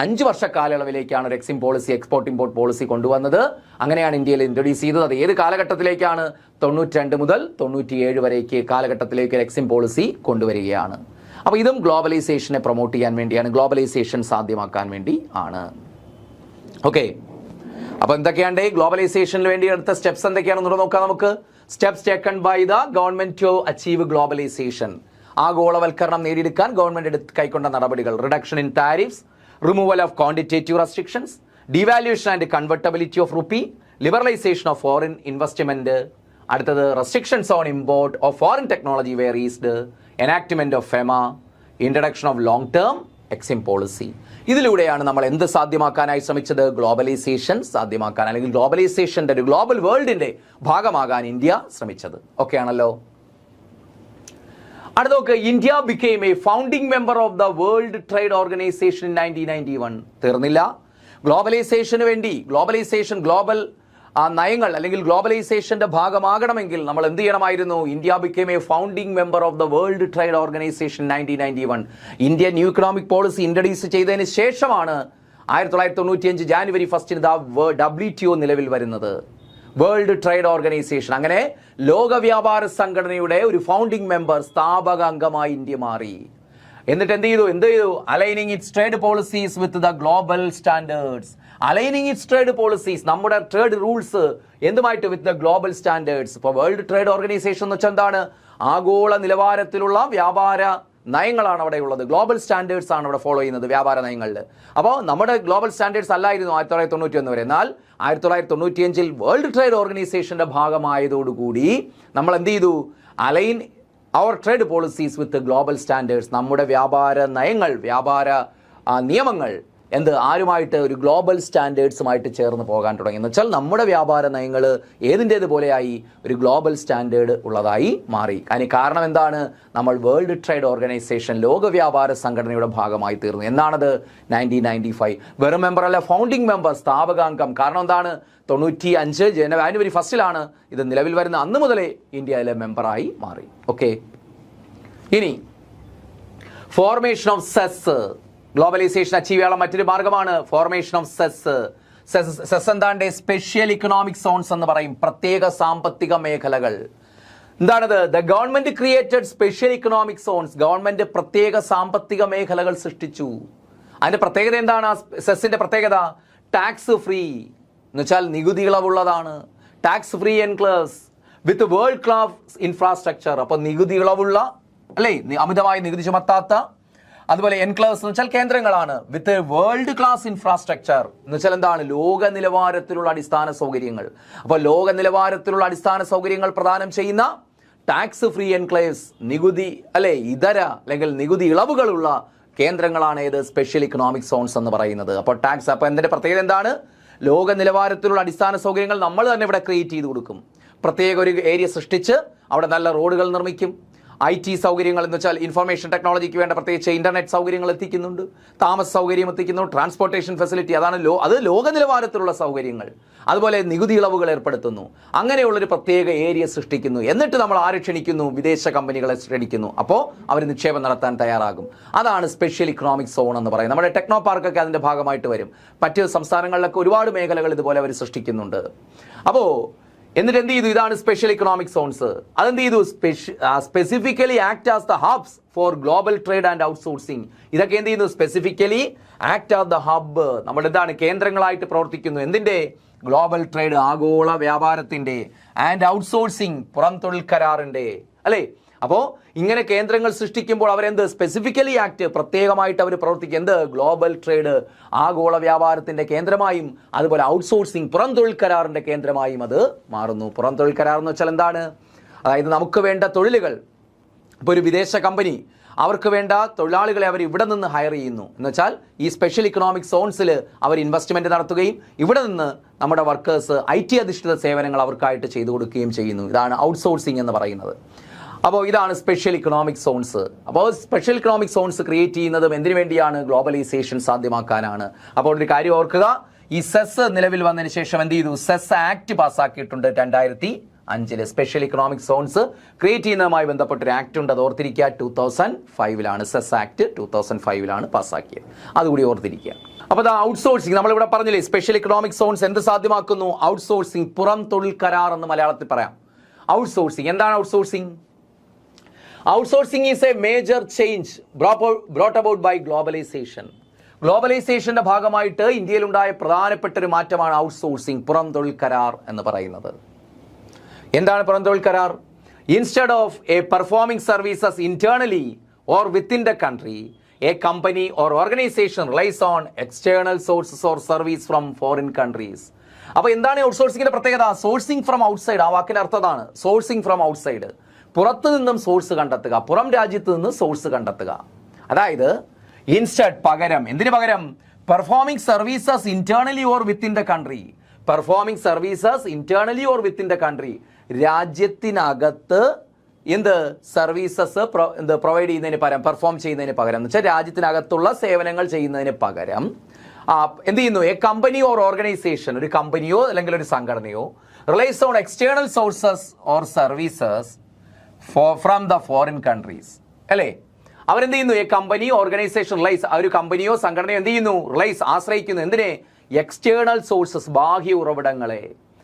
5 വർഷ കാലയളവിലേക്കാണ് ഒരു Exim policy, export import policy കൊണ്ടുവന്നത്. അങ്ങനെയാണ് ഇന്ത്യയിൽ ഇൻട്രൊഡ്യൂസ് ചെയ്തത്. അത് ഏത് കാലഘട്ടത്തിലേക്കാണ്? 92 മുതൽ 97 വരേക്ക് കാലഘട്ടത്തിലേക്ക് ഒരു എക്സിം പോളിസി കൊണ്ടുവരികയാണ്. അപ്പോൾ ഇതും ഗ്ലോബലൈസേഷനെ പ്രൊമോട്ട് ചെയ്യാൻ വേണ്ടിയാണ്, ഗ്ലോബലൈസേഷൻ സാധ്യമാക്കാൻ വേണ്ടി ആണ്. ഓക്കെ, അപ്പോൾ എന്തൊക്കെയാണ് ഗ്ലോബലൈസേഷന് വേണ്ടി എടുത്ത സ്റ്റെപ്സ് എന്തൊക്കെയാണെന്ന് നോക്കാം നമുക്ക്. Steps taken by the government to achieve globalisation. ആഗോളവൽക്കരണം നേടിയെടുക്കാൻ ഗവൺമെന്റ് കൈക്കൊണ്ട നടപടികൾ: reduction in tariffs, removal of quantitative restrictions, devaluation and convertibility of rupee, liberalisation of foreign investment. അടുത്തത് restrictions on import of foreign technology were eased, enactment of FEMA, introduction of long term EXIM policy. ഇതിലൂടെയാണ് നമ്മൾ എന്ത് സാധ്യമാക്കാനായി ശ്രമിച്ചത്? ഗ്ലോബലൈസേഷൻ സാധ്യമാക്കാൻ, അല്ലെങ്കിൽ ഗ്ലോബലൈസേഷന്റെ ഒരു ഗ്ലോബൽ വേൾഡിന്റെ ഭാഗമാകാൻ ഇന്ത്യ ശ്രമിച്ചത്. ഓക്കെ ആണല്ലോ. അടുത്ത നോക്ക്, India became A founding member of the world trade organisation in 1991. തീർന്നില്ല. ഗ്ലോബലൈസേഷന് വേണ്ടി, ഗ്ലോബൽ നയങ്ങൾ അല്ലെങ്കിൽ ഗ്ലോബലൈസേഷന്റെ ഭാഗമാകണമെങ്കിൽ നമ്മൾ എന്ത് ചെയ്യണമായിരുന്നു? India became A founding member of the world trade organisation 1991. India new economic policy introduce ചെയ്തതിന് ശേഷമാണ് 1995 ജാനുവരി 1 WTO നിലവിൽ വരുന്നത്, വേൾഡ് ട്രേഡ് ഓർഗനൈസേഷൻ. അങ്ങനെ ലോക വ്യാപാര സംഘടനയുടെ ഒരു ഫൗണ്ടിംഗ് മെമ്പർ, സ്ഥാപക അംഗമായി ഇന്ത്യ മാറി. എന്നിട്ട് എന്ത് ചെയ്തു? Aligning its trade policies with the global standards. Aligning its trade policies, നമ്മുടെ ട്രേഡ് റൂൾസ് എന്തുമായിട്ട്? With the global standards. ഇപ്പോൾ വേൾഡ് ട്രേഡ് ഓർഗനൈസേഷൻ എന്ന് വെച്ചാൽ എന്താണ്? ആഗോള നിലവാരത്തിലുള്ള വ്യാപാര നയങ്ങളാണ് അവിടെ ഉള്ളത്. ഗ്ലോബൽ സ്റ്റാൻഡേർഡ്സ് ആണ് അവിടെ ഫോളോ ചെയ്യുന്നത് വ്യാപാര നയങ്ങളിൽ. അപ്പോൾ നമ്മുടെ ഗ്ലോബൽ സ്റ്റാൻഡേർഡ്സ് അല്ലായിരുന്നു 1991 വരെ. എന്നാൽ 1995 വേൾഡ് ട്രേഡ് ഓർഗനൈസേഷന്റെ ഭാഗമായതോടുകൂടി നമ്മൾ എന്ത് ചെയ്തു? Align our trade policies with global standards. നമ്മുടെ വ്യാപാര നയങ്ങൾ, വ്യാപാര നിയമങ്ങൾ ആരുമായിട്ട്? ഒരു ഗ്ലോബൽ സ്റ്റാൻഡേർഡ്സുമായിട്ട് ചേർന്ന് പോകാൻ തുടങ്ങി. എന്ന് വെച്ചാൽ നമ്മുടെ വ്യാപാര നയങ്ങൾ ഏതിൻ്റേതുപോലെയായി? ഒരു ഗ്ലോബൽ സ്റ്റാൻഡേർഡ് ഉള്ളതായി മാറി. അതിന് കാരണം എന്താണ്? നമ്മൾ വേൾഡ് ട്രേഡ് ഓർഗനൈസേഷൻ, ലോക വ്യാപാര സംഘടനയുടെ ഭാഗമായി തീർന്നു. എന്നാണത്? 1995. വെറും മെമ്പർ അല്ല, ഫൗണ്ടിംഗ് മെമ്പർ, സ്ഥാപകാംഗം. കാരണം എന്താണ്? 95 ജനുവരി 1 ഇത് നിലവിൽ വരുന്ന അന്ന് മുതലേ ഇന്ത്യയിലെ മെമ്പറായി മാറി. ഓക്കെ, ഇനി formation of SEZ. Globalisation achieve ചെയ്യാനുള്ള മറ്റൊരു മാർഗമാണ് ഫോർമേഷൻ ഓഫ് സെസ്. സെസ് എന്താണ്ട്? സ്പെഷ്യൽ ഇക്കണോമിക് സോൺസ് എന്ന് പറയും, പ്രത്യേക സാമ്പത്തിക മേഖലകൾ. എന്താണത്? The government created special economic zones. Government പ്രത്യേക സാമ്പത്തിക മേഖലകൾ സൃഷ്ടിച്ചു. അതിന്റെ പ്രത്യേകത എന്താണ്? സെസിന്റെ പ്രത്യേകത ടാക്സ് ഫ്രീ എന്ന് വെച്ചാൽ നികുതി ഇളവുള്ളതാണ്. Tax free enclaves with world class infrastructure. അപ്പൊ നികുതി ഇളവുള്ള, അല്ലേ, അമിതമായി നികുതി ചുമത്താത്ത. അതുപോലെ എൻക്ലേവ്സ് എന്ന് വെച്ചാൽ കേന്ദ്രങ്ങളാണ്. വിത്ത് വേൾഡ് ക്ലാസ് ഇൻഫ്രാസ്ട്രക്ചർ എന്ന് വെച്ചാൽ എന്താണ്? ലോക നിലവാരത്തിലുള്ള അടിസ്ഥാന സൗകര്യങ്ങൾ. അപ്പോൾ ലോക നിലവാരത്തിലുള്ള അടിസ്ഥാന സൗകര്യങ്ങൾ പ്രദാനം ചെയ്യുന്ന ടാക്സ് ഫ്രീ എൻക്ലേവ്സ്, നികുതി ഇതര അല്ലെങ്കിൽ നികുതി ഇളവുകളുള്ള കേന്ദ്രങ്ങളാണ് ഏത്? സ്പെഷ്യൽ ഇക്കണോമിക് സോൺസ് എന്ന് പറയുന്നത്. അപ്പോൾ എന്തിന്റെ പ്രത്യേകത എന്താണ്? ലോക നിലവാരത്തിലുള്ള അടിസ്ഥാന സൗകര്യങ്ങൾ നമ്മൾ തന്നെ ഇവിടെ ക്രിയേറ്റ് ചെയ്ത് കൊടുക്കും. പ്രത്യേക ഒരു ഏരിയ സൃഷ്ടിച്ച് അവിടെ നല്ല റോഡുകൾ നിർമ്മിക്കും. IT സൗകര്യങ്ങൾ എന്ന് വെച്ചാൽ ഇൻഫർമേഷൻ ടെക്നോളജിക്ക് വേണ്ട പ്രത്യേകിച്ച് ഇന്റർനെറ്റ് സൗകര്യങ്ങൾ എത്തിക്കുന്നുണ്ട്, താമസ സൗകര്യം എത്തിക്കുന്നു, ട്രാൻസ്പോർട്ടേഷൻ ഫെസിലിറ്റി, അതാണ് അത് ലോക നിലവാരത്തിലുള്ള സൗകര്യങ്ങൾ. അതുപോലെ നികുതി ഇളവുകൾ ഏർപ്പെടുത്തുന്നു. അങ്ങനെയുള്ളൊരു പ്രത്യേക ഏരിയ സൃഷ്ടിക്കുന്നു. എന്നിട്ട് നമ്മൾ ആരെ ക്ഷണിക്കുന്നു? വിദേശ കമ്പനികളെ ക്ഷണിക്കുന്നു. അപ്പോൾ അവർ നിക്ഷേപം നടത്താൻ തയ്യാറാകും. അതാണ് സ്പെഷ്യൽ ഇക്കണോമിക് സോൺ എന്ന് പറയുന്നത്. നമ്മുടെ ടെക്നോ പാർക്കൊക്കെ അതിന്റെ ഭാഗമായിട്ട് വരും. മറ്റ് സംസ്ഥാനങ്ങളിലൊക്കെ ഒരുപാട് മേഖലകൾ ഇതുപോലെ അവർ സൃഷ്ടിക്കുന്നുണ്ട്. അപ്പോൾ എന്നിട്ട് എന്ത് ചെയ്തു? ഇതാണ് സ്പെഷ്യൽ ഇക്കണോമിക് സോൺസ്. അതെന്ത് ചെയ്തു? Specifically act as the hubs for global trade and outsourcing. ഇതൊക്കെ എന്ത് ചെയ്യുന്നു? Specifically act as the hub. നമ്മൾ എന്താണ്? കേന്ദ്രങ്ങളായിട്ട് പ്രവർത്തിക്കുന്നു. എന്തിന്റെ? ഗ്ലോബൽ ട്രേഡ്, ആഗോള വ്യാപാരത്തിന്റെ, ആൻഡ് ഔട്ട്സോഴ്സിംഗ്, പുറം തൊഴിൽ കരാറിന്റെ, അല്ലേ? അപ്പോൾ ഇങ്ങനെ കേന്ദ്രങ്ങൾ സൃഷ്ടിക്കുമ്പോൾ അവരെന്ത് സ്പെസിഫിക്കലി ആക്ട് പ്രത്യേകമായിട്ട് അവർ പ്രവർത്തിക്കുക എന്ത് ഗ്ലോബൽ ട്രേഡ് ആഗോള വ്യാപാരത്തിന്റെ കേന്ദ്രമായും അതുപോലെ ഔട്ട്സോഴ്സിംഗ് പുറം തൊഴിൽ കരാറിന്റെ കേന്ദ്രമായും അത് മാറുന്നു. പുറം തൊഴിൽ കരാർ എന്ന് വെച്ചാൽ എന്താണ്? അതായത് നമുക്ക് വേണ്ട തൊഴിലുകൾ ഇപ്പോൾ ഒരു വിദേശ കമ്പനി അവർക്ക് വേണ്ട തൊഴിലാളികളെ അവർ ഇവിടെ നിന്ന് ഹയർ ചെയ്യുന്നു എന്ന് വെച്ചാൽ ഈ സ്പെഷ്യൽ ഇക്കണോമിക് സോൺസിൽ അവർ ഇൻവെസ്റ്റ്മെന്റ് നടത്തുകയും ഇവിടെ നിന്ന് നമ്മുടെ വർക്കേഴ്സ് IT അധിഷ്ഠിത സേവനങ്ങൾ അവർക്കായിട്ട് ചെയ്തു കൊടുക്കുകയും ചെയ്യുന്നു. ഇതാണ് ഔട്ട്സോഴ്സിംഗ് എന്ന് പറയുന്നത്. അപ്പോൾ ഇതാണ് സ്പെഷ്യൽ ഇക്കണോമിക് സോൺസ്. അപ്പോൾ സ്പെഷ്യൽ ഇക്കണോമിക് സോൺസ് ക്രിയേറ്റ് ചെയ്യുന്നതും എന്തിനു വേണ്ടിയാണ്? ഗ്ലോബലൈസേഷൻ സാധ്യമാക്കാനാണ്. അപ്പോൾ ഒരു കാര്യം ഓർക്കുക, ഈ സെസ് നിലവിൽ വന്നതിന് ശേഷം എന്ത് ചെയ്തു? സെസ് ആക്ട് പാസ്സാക്കിയിട്ടുണ്ട് 2005. സ്പെഷ്യൽ ഇക്കണോമിക് സോൺസ് ക്രിയേറ്റ് ചെയ്യുന്നതുമായി ബന്ധപ്പെട്ട ഒരു ആക്ട് ഉണ്ട്. അത് ഓർത്തിരിക്കുക. 2005 സെസ് ആക്ട് 2005 പാസ്സാക്കിയത്. അതുകൂടി ഓർത്തിരിക്കുക. അപ്പോൾ അത് ഔട്ട്സോഴ്സിംഗ് നമ്മളിവിടെ പറഞ്ഞില്ലേ, സ്പെഷ്യൽ ഇക്കണോമിക് സോൺസ് എന്ത് സാധ്യമാക്കുന്നു? ഔട്ട്സോഴ്സിംഗ് പുറം തൊഴിൽ കരാർ എന്ന് മലയാളത്തിൽ പറയാം. ഔട്ട്സോഴ്സിംഗ് എന്താണ്? Outsourcing is a major change brought about by globalization. ഗ്ലോബലൈസേഷന്റെ ഭാഗമായിട്ട് ഇന്ത്യയിലുണ്ടായ പ്രധാനപ്പെട്ട ഒരു മാറ്റമാണ് ഔട്ട്സോഴ്സിംഗ് പുറം തൊഴിൽ കരാർ എന്ന് പറയുന്നത്. എന്താണ് പുറം തൊഴിൽ കരാർ? Instead of A performing services internally or within the country, A company or organisation റിലൈസ് on external sources or service from foreign countries. അപ്പോൾ എന്താണ് ഔട്ട്സോഴ്സിംഗിന്റെ പ്രത്യേകത? സോഴ്സിംഗ് ഫ്രം ഔട്ട്സൈഡ്, ആ വാക്കിന്റെ അർത്ഥം അതാണ്. സോഴ്സിംഗ് ഫ്രം ഔട്ട്സൈഡ്, പുറത്തു നിന്നും സോഴ്സ് കണ്ടെത്തുക, പുറം രാജ്യത്ത് നിന്ന് സോഴ്സ് കണ്ടെത്തുക. അതായത് ഇൻസ്റ്റഡ് പകരം, എന്തിനു പകരം? Performing services internally or within the country. Performing services internally or within the country, രാജ്യത്തിനകത്ത് എന്ത് സർവീസസ് പ്രൊവൈഡ് ചെയ്യുന്നതിന് പകരം, പെർഫോം ചെയ്യുന്നതിന് പകരം എന്ന് വെച്ചാൽ രാജ്യത്തിനകത്തുള്ള സേവനങ്ങൾ ചെയ്യുന്നതിന് പകരം എന്ത് ചെയ്യുന്നു? എ കമ്പനി ഓർ ഓർഗനൈസേഷൻ, ഒരു കമ്പനിയോ അല്ലെങ്കിൽ ഒരു സംഘടനയോ relies on external sources or services from the foreign countries, അല്ലേ? അവരെന്ത് ചെയ്യുന്നു? എ കമ്പനി ഓർഗനൈസേഷൻ റിലൈസ്, ഒരു കമ്പനിയോ സംഘടനയോ എന്ത് ചെയ്യുന്നു? റിലൈസ്, ആശ്രയിക്കുന്നു. എന്തിനെ? എക്സ്റ്റേണൽ സോഴ്സസ്, ബാഹ്യ ഉറവിടങ്ങളെ,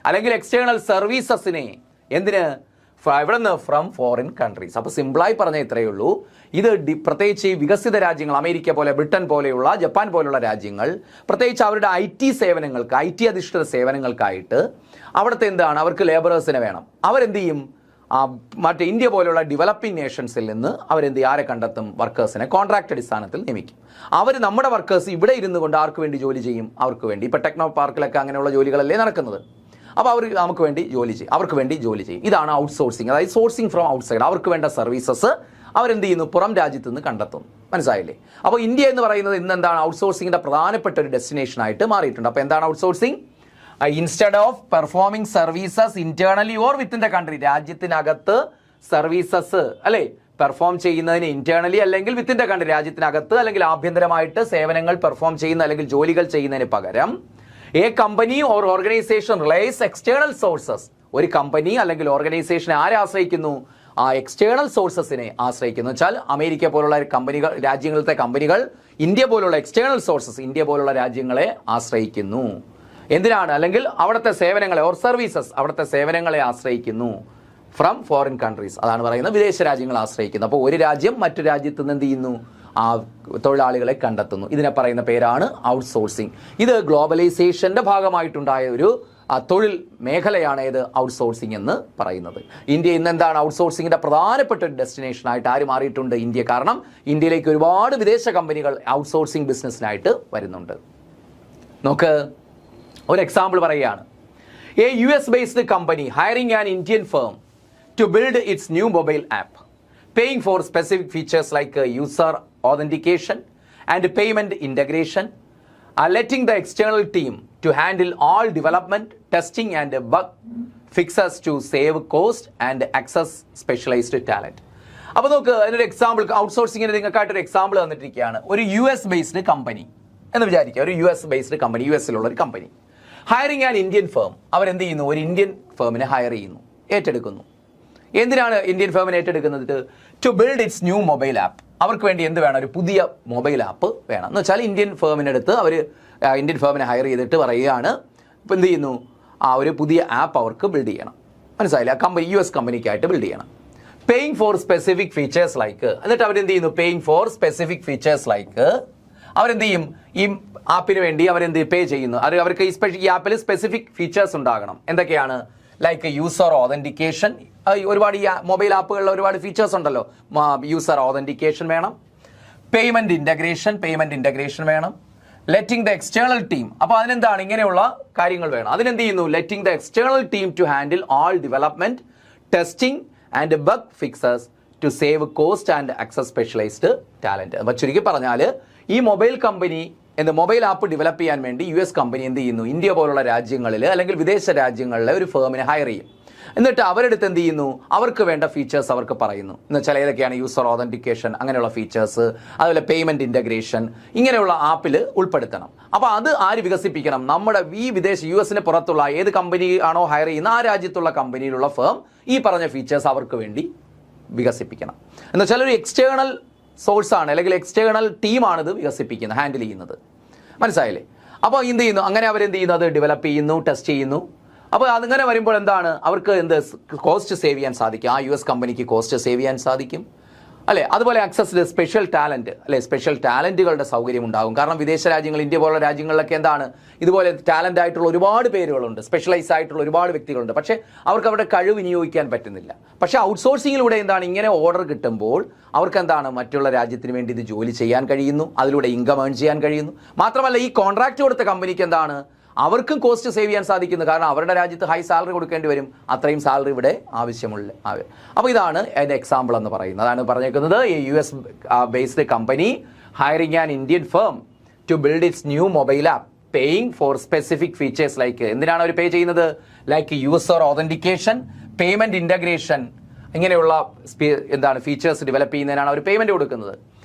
അല്ലെങ്കിൽ എക്സ്റ്റേണൽ സർവീസസിനെ. എന്തിന്? ഇവിടെ നിന്ന് ഫ്രം ഫോറിൻ കൺട്രീസ്. അപ്പോൾ സിമ്പിളായി പറഞ്ഞ ഇത്രയേ ഉള്ളൂ. ഇത് പ്രത്യേകിച്ച് ഈ വികസിത രാജ്യങ്ങൾ, അമേരിക്ക പോലെ, ബ്രിട്ടൻ പോലെയുള്ള, ജപ്പാൻ പോലെയുള്ള രാജ്യങ്ങൾ പ്രത്യേകിച്ച് അവരുടെ IT സേവനങ്ങൾക്ക്, IT അധിഷ്ഠിത സേവനങ്ങൾക്കായിട്ട് അവിടുത്തെ എന്താണ്? അവർക്ക് ലേബറേഴ്സിനെ വേണം. അവരെന്ത് ചെയ്യും? മറ്റേ ഇന്ത്യ പോലുള്ള ഡെവലപ്പിംഗ് നേഷൻസിൽ നിന്ന് അവരെന്ത് ആരെ കണ്ടെത്തും? വർക്കേഴ്സിനെ കോൺട്രാക്ട് അടിസ്ഥാനത്തിൽ നിയമിക്കും. അവർ നമ്മുടെ വർക്കേഴ്സ് ഇവിടെ ഇരുന്നു കൊണ്ട് ആർക്ക് വേണ്ടി ജോലി ചെയ്യും? അവർക്ക് വേണ്ടി. ഇപ്പോൾ ടെക്നോ പാർക്കിലൊക്കെ അങ്ങനെയുള്ള ജോലികളല്ലേ നടക്കുന്നത്. അപ്പോൾ അവർ നമുക്ക് വേണ്ടി ജോലി ചെയ്യും, അവർക്ക് വേണ്ടി ജോലി ചെയ്യും. ഇതാണ് ഔട്ട്സോഴ്സിംഗ്. അതായത് സോഴ്സിംഗ് ഫ്രം ഔട്ട്സൈഡ്. അവർക്ക് വേണ്ട സർവീസസ് അവരെന്ത് ചെയ്യുന്നു? പുറം രാജ്യത്ത് നിന്ന് കണ്ടെത്തുന്നു. മനസ്സിലായില്ലേ? അപ്പോൾ ഇന്ത്യ എന്ന് പറയുന്നത് ഇന്ന് എന്താണ്? ഔട്ട്സോഴ്സിംഗിന്റെ പ്രധാനപ്പെട്ട ഒരു ഡെസ്റ്റിനേഷൻ ആയിട്ട് മാറിയിട്ടുണ്ട്. അപ്പോൾ എന്താണ് outsourcing? Instead of performing services internally or within the country, രാജ്യത്തിനകത്ത് സർവീസസ് അല്ലെ പെർഫോം ചെയ്യുന്നതിന് ഇന്റേണലി അല്ലെങ്കിൽ വിത്തിൻ ദ കൺട്രി, രാജ്യത്തിനകത്ത് അല്ലെങ്കിൽ ആഭ്യന്തരമായിട്ട് സേവനങ്ങൾ പെർഫോം ചെയ്യുന്ന അല്ലെങ്കിൽ ജോലികൾ ചെയ്യുന്നതിന് പകരം a company or organisation relies external sources, ഒരു കമ്പനി അല്ലെങ്കിൽ ഓർഗനൈസേഷനെ ആരെ ആശ്രയിക്കുന്നു? ആ എക്സ്റ്റേണൽ സോഴ്സസിനെ ആശ്രയിക്കുന്നു. വെച്ചാൽ അമേരിക്ക പോലുള്ള കമ്പനികൾ, രാജ്യങ്ങളിലത്തെ കമ്പനികൾ ഇന്ത്യ പോലുള്ള എക്സ്റ്റേണൽ സോഴ്സസ്, ഇന്ത്യ പോലുള്ള രാജ്യങ്ങളെ ആശ്രയിക്കുന്നു. എന്തിനാണ്? അല്ലെങ്കിൽ അവിടുത്തെ സേവനങ്ങളെ ഓർ സർവീസസ്, അവിടുത്തെ സേവനങ്ങളെ ആശ്രയിക്കുന്നു ഫ്രം ഫോറിൻ കൺട്രീസ്. അതാണ് പറയുന്നത് വിദേശ രാജ്യങ്ങൾ ആശ്രയിക്കുന്നു. അപ്പോൾ ഒരു രാജ്യം മറ്റു രാജ്യത്ത് നിന്ന് എന്ത് ചെയ്യുന്നു? ആ തൊഴിലാളികളെ കണ്ടെത്തുന്നു. ഇതിനെ പറയുന്ന പേരാണ് ഔട്ട്സോഴ്സിംഗ്. ഇത് ഗ്ലോബലൈസേഷന്റെ ഭാഗമായിട്ടുണ്ടായ ഒരു തൊഴിൽ മേഖലയാണ് ഏത്? ഔട്ട്സോഴ്സിംഗ് എന്ന് പറയുന്നത്. ഇന്ത്യ ഇന്ന് എന്താണ്? ഔട്ട്സോഴ്സിംഗിന്റെ പ്രധാനപ്പെട്ട ഒരു ഡെസ്റ്റിനേഷൻ ആയിട്ട് ആര് മാറിയിട്ടുണ്ട്? ഇന്ത്യ. കാരണം ഇന്ത്യയിലേക്ക് ഒരുപാട് വിദേശ കമ്പനികൾ ഔട്ട്സോഴ്സിംഗ് ബിസിനസ്സിനായിട്ട് വരുന്നുണ്ട്. നോക്ക്, ഒരു എക്സാമ്പിൾ പറയുകയാണ്. A US based company hiring an Indian firm to build its new mobile app, paying for specific features like user authentication and payment integration, letting the external team to handle all development, testing and bug fixes to save cost and access specialized talent. അപ്പോൾ നോക്ക്, അതിനൊരു എക്സാമ്പിൾ, ഔട്ട്സോഴ്സിങ്ങിന് നിങ്ങൾക്കായിട്ടൊരു എക്സാമ്പിൾ തന്നിട്ടിരിക്കുകയാണ്. ഒരു US ബേസ്ഡ് കമ്പനി എന്ന് വിചാരിക്കുക, ഒരു US ബേസ്ഡ് കമ്പനി, US-ലുള്ള ഒരു company hiring an Indian firm. അവരെന്ത് ചെയ്യുന്നു? ഒരു ഇന്ത്യൻ ഫേമിനെ ഹയർ ചെയ്യുന്നു, ഏറ്റെടുക്കുന്നു. എന്തിനാണ് ഇന്ത്യൻ ഫേമിനെ ഏറ്റെടുക്കുന്നത്? To build its new mobile app. അവർക്ക് വേണ്ടി എന്ത് വേണം? ഒരു പുതിയ മൊബൈൽ ആപ്പ് വേണം. എന്ന് വെച്ചാൽ ഇന്ത്യൻ ഫേമിനടുത്ത് അവർ ഇന്ത്യൻ ഫേമിനെ ഹയർ ചെയ്തിട്ട് പറയുകയാണ്, ഇപ്പം എന്ത് ചെയ്യുന്നു? ഒരു പുതിയ ആപ്പ് അവർക്ക് ബിൽഡ് ചെയ്യണം. മനസ്സിലായില്ല? കമ്പനി US കമ്പനിക്കായിട്ട് ബിൽഡ് ചെയ്യണം. Paying for specific features like, എന്നിട്ട് അവരെന്ത് ചെയ്യുന്നു? Paying for specific features like, അവരെന്ത് ചെയ്യും? ഈ ആപ്പിന് വേണ്ടി അവരെന്ത് പേ ചെയ്യുന്നു? അവർക്ക് ഈ ആപ്പിൽ സ്പെസിഫിക് ഫീച്ചേഴ്സ് ഉണ്ടാകണം. എന്തൊക്കെയാണ്? Like user authentication. ഒരുപാട് ഈ മൊബൈൽ ആപ്പുകളിൽ ഒരുപാട് ഫീച്ചേഴ്സ് ഉണ്ടല്ലോ. യൂസർ ഓതൻറ്റിക്കേഷൻ വേണം. പേയ്മെൻറ്റ് ഇൻ്റഗ്രേഷൻ വേണം. ലെറ്റിംഗ് ദ എക്സ്റ്റേണൽ ടീം, അപ്പോൾ അതിനെന്താണ് ഇങ്ങനെയുള്ള കാര്യങ്ങൾ വേണം. അതിനെന്ത് ചെയ്യുന്നു? Letting the external team to handle all development, testing and bug fixes to save cost and access specialised talent. അപ്പോൾ ചുരുക്കി പറഞ്ഞാൽ ഈ മൊബൈൽ ആപ്പ് ഡെവലപ്പ് ചെയ്യാൻ വേണ്ടി US കമ്പനി എന്ത് ചെയ്യുന്നു? ഇന്ത്യ പോലുള്ള രാജ്യങ്ങളിൽ അല്ലെങ്കിൽ വിദേശ രാജ്യങ്ങളിലെ ഒരു ഫേമിനെ ഹയർ ചെയ്യും. എന്നിട്ട് അവരെടുത്ത് എന്ത് ചെയ്യുന്നു? അവർക്ക് വേണ്ട ഫീച്ചേഴ്സ് അവർക്ക് പറയുന്നു. എന്ന് വെച്ചാൽ ഏതൊക്കെയാണ്? യൂസർ ഓതൻറ്റിക്കേഷൻ, അങ്ങനെയുള്ള ഫീച്ചേഴ്സ്, അതുപോലെ പേയ്മെൻറ്റ് ഇൻ്റഗ്രേഷൻ, ഇങ്ങനെയുള്ള ആപ്പിൽ ഉൾപ്പെടുത്തണം. അപ്പോൾ അത് ആര് വികസിപ്പിക്കണം? നമ്മുടെ ഈ US പുറത്തുള്ള ഏത് കമ്പനി ആണോ ഹയർ ചെയ്യുന്ന ആ രാജ്യത്തുള്ള കമ്പനിയിലുള്ള ഫേം ഈ പറഞ്ഞ ഫീച്ചേഴ്സ് അവർക്ക് വേണ്ടി വികസിപ്പിക്കണം. എന്ന് വെച്ചാൽ ഒരു എക്സ്റ്റേണൽ സോഴ്സാണ് അല്ലെങ്കിൽ എക്സ്റ്റേണൽ ടീമാണിത് വികസിപ്പിക്കുന്നത്, ഹാൻഡിൽ ചെയ്യുന്നത്. മനസ്സിലായില്ലേ? അപ്പോൾ എന്ത് ചെയ്യുന്നു? അങ്ങനെ അവരെന്ത് ചെയ്യുന്നു? അത് ഡെവലപ്പ് ചെയ്യുന്നു, ടെസ്റ്റ് ചെയ്യുന്നു. അപ്പോൾ അതിങ്ങനെ വരുമ്പോൾ എന്താണ്? അവർക്ക് കോസ്റ്റ് സേവ് ചെയ്യാൻ സാധിക്കും. ആ US കമ്പനിക്ക് കോസ്റ്റ് സേവ് ചെയ്യാൻ സാധിക്കും, അല്ലേ? അതുപോലെ ആക്സസ് സ്പെഷ്യൽ ടാലൻറ്റ്, അല്ലെ? സ്പെഷ്യൽ ടാലൻറ്റുകളുടെ സൗകര്യം ഉണ്ടാകും. കാരണം വിദേശ രാജ്യങ്ങൾ, ഇന്ത്യ പോലുള്ള രാജ്യങ്ങളിലൊക്കെ എന്താണ് ഇതുപോലെ ടാലൻ്റ് ആയിട്ടുള്ള ഒരുപാട് പേരുകളുണ്ട്, സ്പെഷ്യലൈസ് ആയിട്ടുള്ള ഒരുപാട് വ്യക്തികളുണ്ട്. പക്ഷേ അവർക്ക് അവരുടെ കഴിവ് വിനിയോഗിക്കാൻ പറ്റുന്നില്ല. പക്ഷേ ഔട്ട്സോഴ്സിങ്ങിലൂടെ എന്താണ് ഇങ്ങനെ ഓർഡർ കിട്ടുമ്പോൾ അവർക്ക് എന്താണ് മറ്റുള്ള രാജ്യത്തിന് വേണ്ടി ഇത് ജോലി ചെയ്യാൻ കഴിയുന്നു, അതിലൂടെ ഇൻകം ഏൺ ചെയ്യാൻ കഴിയുന്നു. മാത്രമല്ല ഈ കോൺട്രാക്റ്റ് കൊടുത്ത കമ്പനിക്ക് എന്താണ് അവർക്കും കോസ്റ്റ് സേവ് ചെയ്യാൻ സാധിക്കുന്നു. കാരണം അവരുടെ രാജ്യത്ത് ഹൈ സാലറി കൊടുക്കേണ്ടി വരും, അത്രയും സാലറി ഇവിടെ ആവശ്യമുള്ള. അപ്പോൾ ഇതാണ് അതിൻ്റെ എക്സാമ്പിൾ എന്ന് പറയുന്നത്. അതാണ് പറഞ്ഞേക്കുന്നത് US based company hiring an Indian firm to build its new mobile app, paying for specific features like, എന്തിനാണ് അവർ പേ ചെയ്യുന്നത്? Like user authentication, payment integration, ഇങ്ങനെയുള്ള ഫീച്ചേഴ്സ് ഡെവലപ്പ് ചെയ്യുന്നതിനാണ് അവർ പേയ്മെൻറ്റ് കൊടുക്കുന്നത്.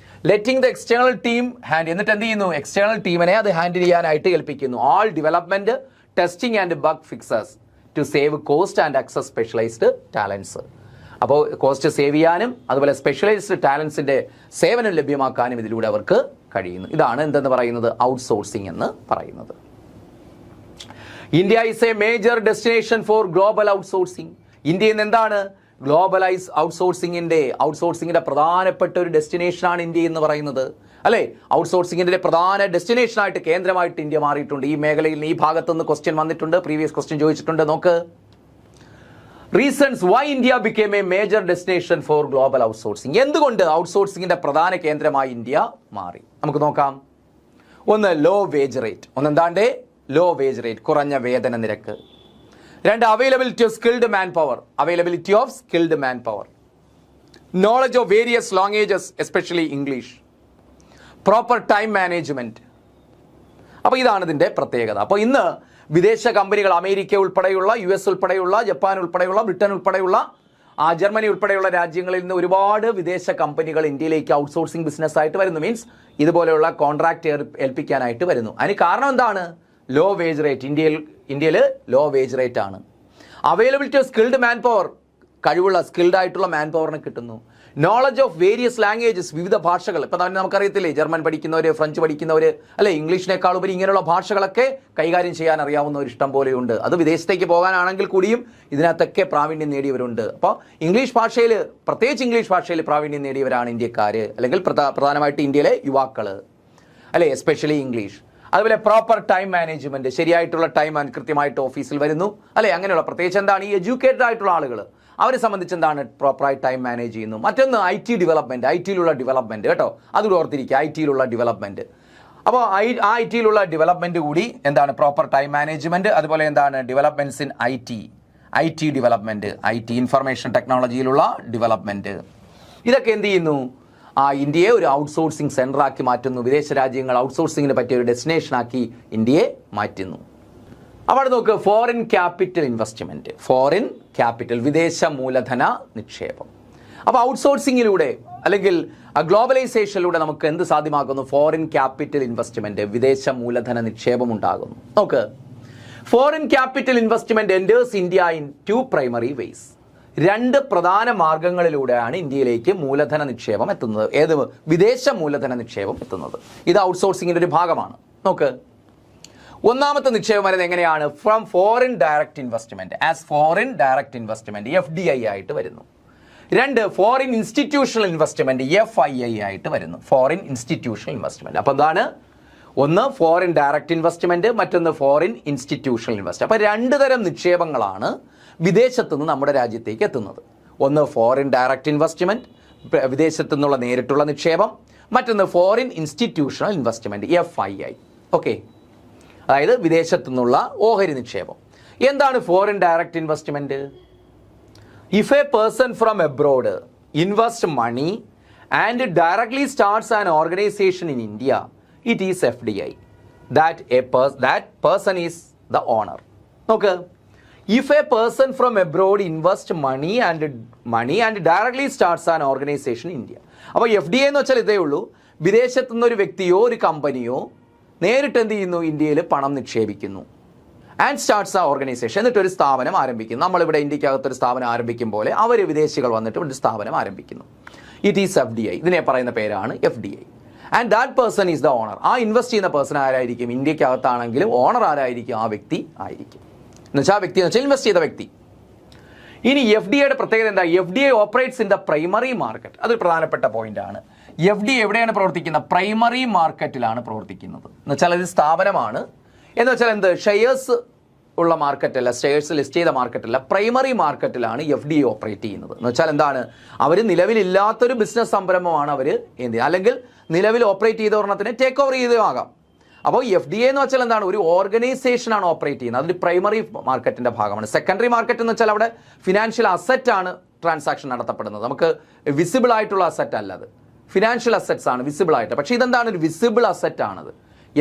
ലെറ്റിംഗ് ദ എക്സ്റ്റേണൽ ടീം എന്നിട്ട് എന്ത് ചെയ്യുന്നു? എക്സ്റ്റേണൽ ടീമിനെ അത് ഹാൻഡിൽ ചെയ്യാനായിട്ട് ഏൽപ്പിക്കുന്നു. All development, testing and bug fixes to save cost and access specialised talents. അപ്പോൾ കോസ്റ്റ് സേവ് ചെയ്യാനും അതുപോലെ സ്പെഷ്യലൈസ്ഡ് ടാലൻസിൻ്റെ സേവനം ലഭ്യമാക്കാനും ഇതിലൂടെ അവർക്ക് കഴിയുന്നു. ഇതാണ് എന്തെന്ന് പറയുന്നത്? ഔട്ട്സോഴ്സിംഗ് എന്ന് പറയുന്നത്. India is A major destination for global outsourcing. ഇന്ത്യയിൽ നിന്ന് എന്താണ്? ഗ്ലോബലൈസ് ഔട്ട്സോഴ്സിങ്ങിൻ്റെ പ്രധാനപ്പെട്ട ഒരു ഡെസ്റ്റിനേഷനാണ് ഇന്ത്യ എന്ന് പറയുന്നത്, അല്ലേ? ഔട്ട്സോഴ്സിങ്ങിൻ്റെ പ്രധാന ഡെസ്റ്റിനേഷനായിട്ട്, കേന്ദ്രമായിട്ട് ഇന്ത്യ മാറിയിട്ടുണ്ട്. ഈ മേഖലയിൽ ഈ ഭാഗത്തുനിന്ന് ക്വസ്റ്റ്യൻ വന്നിട്ടുണ്ട്, പ്രീവിയസ് ക്വസ്റ്റ്യൻ ചോദിച്ചിട്ടുണ്ട്. നോക്ക്, reasons why India became a major destination for global outsourcing. എന്തുകൊണ്ട് ഔട്ട്സോഴ്സിങ്ങിൻ്റെ പ്രധാന കേന്ദ്രമായി ഇന്ത്യ മാറി? നമുക്ക് നോക്കാം. ഒന്ന്, ലോ വേജ് റേറ്റ്. ഒന്നെന്താണ്ട് ലോ വേജ് റേറ്റ്, കുറഞ്ഞ വേതന നിരക്ക്. രണ്ട്, availability of skilled man power. Knowledge of various languages especially English. Proper time management. അപ്പോൾ ഇതാണ് ഇതിൻ്റെ പ്രത്യേകത. അപ്പോൾ ഇന്ന് വിദേശ കമ്പനികൾ, അമേരിക്ക ഉൾപ്പെടെയുള്ള, US ഉൾപ്പെടെയുള്ള, ജപ്പാൻ ഉൾപ്പെടെയുള്ള, ബ്രിട്ടൻ ഉൾപ്പെടെയുള്ള, ജർമ്മനി ഉൾപ്പെടെയുള്ള രാജ്യങ്ങളിൽ നിന്ന് ഒരുപാട് വിദേശ കമ്പനികൾ ഇന്ത്യയിലേക്ക് ഔട്ട്സോഴ്സിംഗ് ബിസിനസ്സായിട്ട് വരുന്നു. മീൻസ് ഇതുപോലെയുള്ള കോൺട്രാക്ട് ഏൽപ്പിക്കാനായിട്ട് വരുന്നു. അതിന് കാരണം എന്താണ്? Low wage rate. ഇന്ത്യയിൽ ലോ വേജ് റേറ്റ് ആണ്. Availability of skilled man power, കഴിവുള്ള സ്കിൽഡ് ആയിട്ടുള്ള മാൻ പവറിനെ കിട്ടുന്നു. നോളജ് ഓഫ് വേരിയസ് ലാംഗ്വേജസ്, വിവിധ ഭാഷകൾ. ഇപ്പം തന്നെ നമുക്കറിയത്തില്ലേ, ജർമ്മൻ പഠിക്കുന്നവർ, ഫ്രഞ്ച് പഠിക്കുന്നവർ, അല്ലെ? ഇംഗ്ലീഷിനേക്കാൾ ഉപരി ഇങ്ങനെയുള്ള ഭാഷകളൊക്കെ കൈകാര്യം ചെയ്യാൻ അറിയാവുന്നവർ ഇഷ്ടം പോലെയുണ്ട്. അത് വിദേശത്തേക്ക് പോകാനാണെങ്കിൽ കൂടിയും ഇതിനകത്തൊക്കെ പ്രാവീണ്യം നേടിയവരുണ്ട്. അപ്പോൾ ഇംഗ്ലീഷ് ഭാഷയിൽ, പ്രത്യേകിച്ച് ഇംഗ്ലീഷ് ഭാഷയിൽ പ്രാവീണ്യം നേടിയവരാണ് ഇന്ത്യക്കാർ, അല്ലെങ്കിൽ പ്രധാനമായിട്ട് ഇന്ത്യയിലെ യുവാക്കൾ, അല്ലെ? Especially English. അതുപോലെ പ്രോപ്പർ ടൈം മാനേജ്മെൻറ്റ്, ശരിയായിട്ടുള്ള ടൈം കൃത്യമായിട്ട് ഓഫീസിൽ വരുന്നു, അല്ലെ? അങ്ങനെയുള്ള പ്രത്യേകിച്ച് എന്താണ് ഈ എഡ്യൂക്കേറ്റഡ് ആയിട്ടുള്ള ആളുകൾ, അവരെ സംബന്ധിച്ച് എന്താണ് പ്രോപ്പറായി ടൈം മാനേജ് ചെയ്യുന്നു. മറ്റൊന്ന് IT ഡെവലപ്മെൻറ്റ്, IT-യിലുള്ള ഡെവലപ്മെൻറ്റ് കേട്ടോ, അതുകൂടി ഓർത്തിരിക്കുക, IT-യിലുള്ള ഡെവലപ്മെൻറ്റ്. അപ്പോൾ ആ IT-യിലുള്ള ഡെവലപ്മെൻറ്റ് കൂടി എന്താണ്? Proper time management. അതുപോലെ എന്താണ്? Developments in IT development, IT information ടെക്നോളജിയിലുള്ള ഡെവലപ്മെൻറ്റ്. ഇതൊക്കെ എന്ത് ചെയ്യുന്നു? ഇന്ത്യയെ ഒരു ഔട്ട്സോഴ്സിംഗ് സെൻ്ററാക്കി മാറ്റുന്നു. വിദേശ രാജ്യങ്ങൾ ഔട്ട്സോഴ്സിങ്ങിന് പറ്റിയ ഒരു ഡെസ്റ്റിനേഷനാക്കി ഇന്ത്യയെ മാറ്റുന്നു. അവിടെ നോക്ക്, foreign capital investment. Foreign capital, വിദേശ മൂലധന നിക്ഷേപം. അപ്പോൾ ഔട്ട്സോഴ്സിങ്ങിലൂടെ അല്ലെങ്കിൽ ഗ്ലോബലൈസേഷനിലൂടെ നമുക്ക് എന്ത് സാധ്യമാക്കുന്നു? ഫോറിൻ ക്യാപിറ്റൽ ഇൻവെസ്റ്റ്മെൻറ്റ്, വിദേശ മൂലധന നിക്ഷേപം ഉണ്ടാകുന്നു. നോക്ക്, foreign capital investment enters India in 2 primary ways. 2 പ്രധാന മാർഗങ്ങളിലൂടെയാണ് ഇന്ത്യയിലേക്ക് മൂലധന നിക്ഷേപം എത്തുന്നത്. ഏത്? വിദേശ മൂലധന നിക്ഷേപം എത്തുന്നത്. ഇത് ഔട്ട്സോഴ്സിങ്ങിൻ്റെ ഒരു ഭാഗമാണ്. നോക്ക്, ഒന്നാമത്തെ നിക്ഷേപം വരുന്നത് എങ്ങനെയാണ്? From foreign direct investment, foreign direct investment, FDI ആയിട്ട് വരുന്നു. 2, ഫോറിൻ ഇൻസ്റ്റിറ്റ്യൂഷണൽ ഇൻവെസ്റ്റ്മെൻറ്റ്, FII ആയിട്ട് വരുന്നു. Foreign institutional investment. അപ്പോൾ എന്താണ്? ഒന്ന് ഫോറിൻ ഡയറക്റ്റ് ഇൻവെസ്റ്റ്മെൻറ്റ്, മറ്റൊന്ന് ഫോറിൻ ഇൻസ്റ്റിറ്റ്യൂഷണൽ ഇൻവെസ്റ്റ്. അപ്പോൾ 2 തരം നിക്ഷേപങ്ങളാണ് വിദേശത്തു നിന്ന് നമ്മുടെ രാജ്യത്തേക്ക് എത്തുന്നത്. ഒന്ന് ഫോറിൻ ഡയറക്റ്റ് ഇൻവെസ്റ്റ്മെൻറ്റ്, വിദേശത്തു നിന്നുള്ള നേരിട്ടുള്ള നിക്ഷേപം, മറ്റൊന്ന് foreign institutional investment FII. Okay, അതായത് വിദേശത്തു നിന്നുള്ള ഓഹരി നിക്ഷേപം. എന്താണ് foreign direct investment? If a person from abroad invest money and directly starts an organisation in India, it is FDI. That person is the owner. നോക്ക്, if a person from abroad invest money and directly starts an organization in India. അപ്പോൾ FDI എന്ന് വെച്ചാൽ ഇതേ ഉള്ളൂ, വിദേശത്തു നിന്നൊരു വ്യക്തിയോ ഒരു കമ്പനിയോ നേരിട്ട് എന്ത് ചെയ്യുന്നു, ഇന്ത്യയിൽ പണം നിക്ഷേപിക്കുന്നു. ആൻഡ് സ്റ്റാർട്ട്സ് ആ ഓർഗനൈസേഷൻ, എന്നിട്ട് ഒരു സ്ഥാപനം ആരംഭിക്കുന്നു. നമ്മളിവിടെ ഇന്ത്യക്കകത്തൊരു സ്ഥാപനം ആരംഭിക്കും പോലെ അവർ വിദേശികൾ വന്നിട്ട് ഒരു സ്ഥാപനം ആരംഭിക്കുന്നു. It is FDI. ഇതിനെ പറയുന്ന പേരാണ് FDI. And that person is the owner. ആ ഇൻവെസ്റ്റ് ചെയ്യുന്ന പേഴ്സൺ ആരായിരിക്കും? ഇന്ത്യക്കകത്താണെങ്കിലും ഓണർ ആരായിരിക്കും? ആ വ്യക്തി ആയിരിക്കും. എന്നുവെച്ചാൽ ആ വ്യക്തി എന്ന് വെച്ചാൽ ഇൻവെസ്റ്റ് ചെയ്ത വ്യക്തി. ഇനി FDIയുടെ പ്രത്യേകത എന്താ? FDI operates in the primary market. അതൊരു പ്രധാനപ്പെട്ട പോയിന്റ് ആണ്. FDI എവിടെയാണ് പ്രവർത്തിക്കുന്നത്? പ്രൈമറി മാർക്കറ്റിലാണ് പ്രവർത്തിക്കുന്നത്. എന്നുവെച്ചാൽ ഇത് സ്ഥാപനമാണ്. എന്ന് വെച്ചാൽ എന്ത്? ഷെയർസ് ഉള്ള മാർക്കറ്റല്ല, ഷെയർസ് ലിസ്റ്റ് ചെയ്ത മാർക്കറ്റല്ല, പ്രൈമറി മാർക്കറ്റിലാണ് FDI ഓപ്പറേറ്റ് ചെയ്യുന്നത്. എന്ന് വെച്ചാൽ എന്താണ്? അവർ നിലവിലില്ലാത്തൊരു ബിസിനസ് സംരംഭമാണ് അവർ എന്ത്, അല്ലെങ്കിൽ നിലവിൽ ഓപ്പറേറ്റ് ചെയ്ത ഒരെണ്ണത്തിനെ ടേക്ക് ഓവർ ചെയ്തതാകാം. അപ്പോൾ FDI എന്ന് വെച്ചാൽ എന്താണ്? ഒരു ഓർഗനൈസേഷനാണ് ഓപ്പറേറ്റ് ചെയ്യുന്നത്. അതിൽ പ്രൈമറി മാർക്കറ്റിൻ്റെ ഭാഗമാണ്. സെക്കൻഡറി മാർക്കറ്റ് എന്ന് വെച്ചാൽ അവിടെ ഫിനാൻഷ്യൽ അസറ്റാണ് ട്രാൻസാക്ഷൻ നടത്തപ്പെടുന്നത്. നമുക്ക് വിസിബിൾ ആയിട്ടുള്ള അസറ്റ് അല്ല, അത് ഫിനാൻഷ്യൽ അസറ്റ്സ് ആണ് വിസിബിൾ ആയിട്ട്. പക്ഷേ ഇതെന്താണ്? ഒരു വിസിബിൾ അസറ്റ് ആണത്.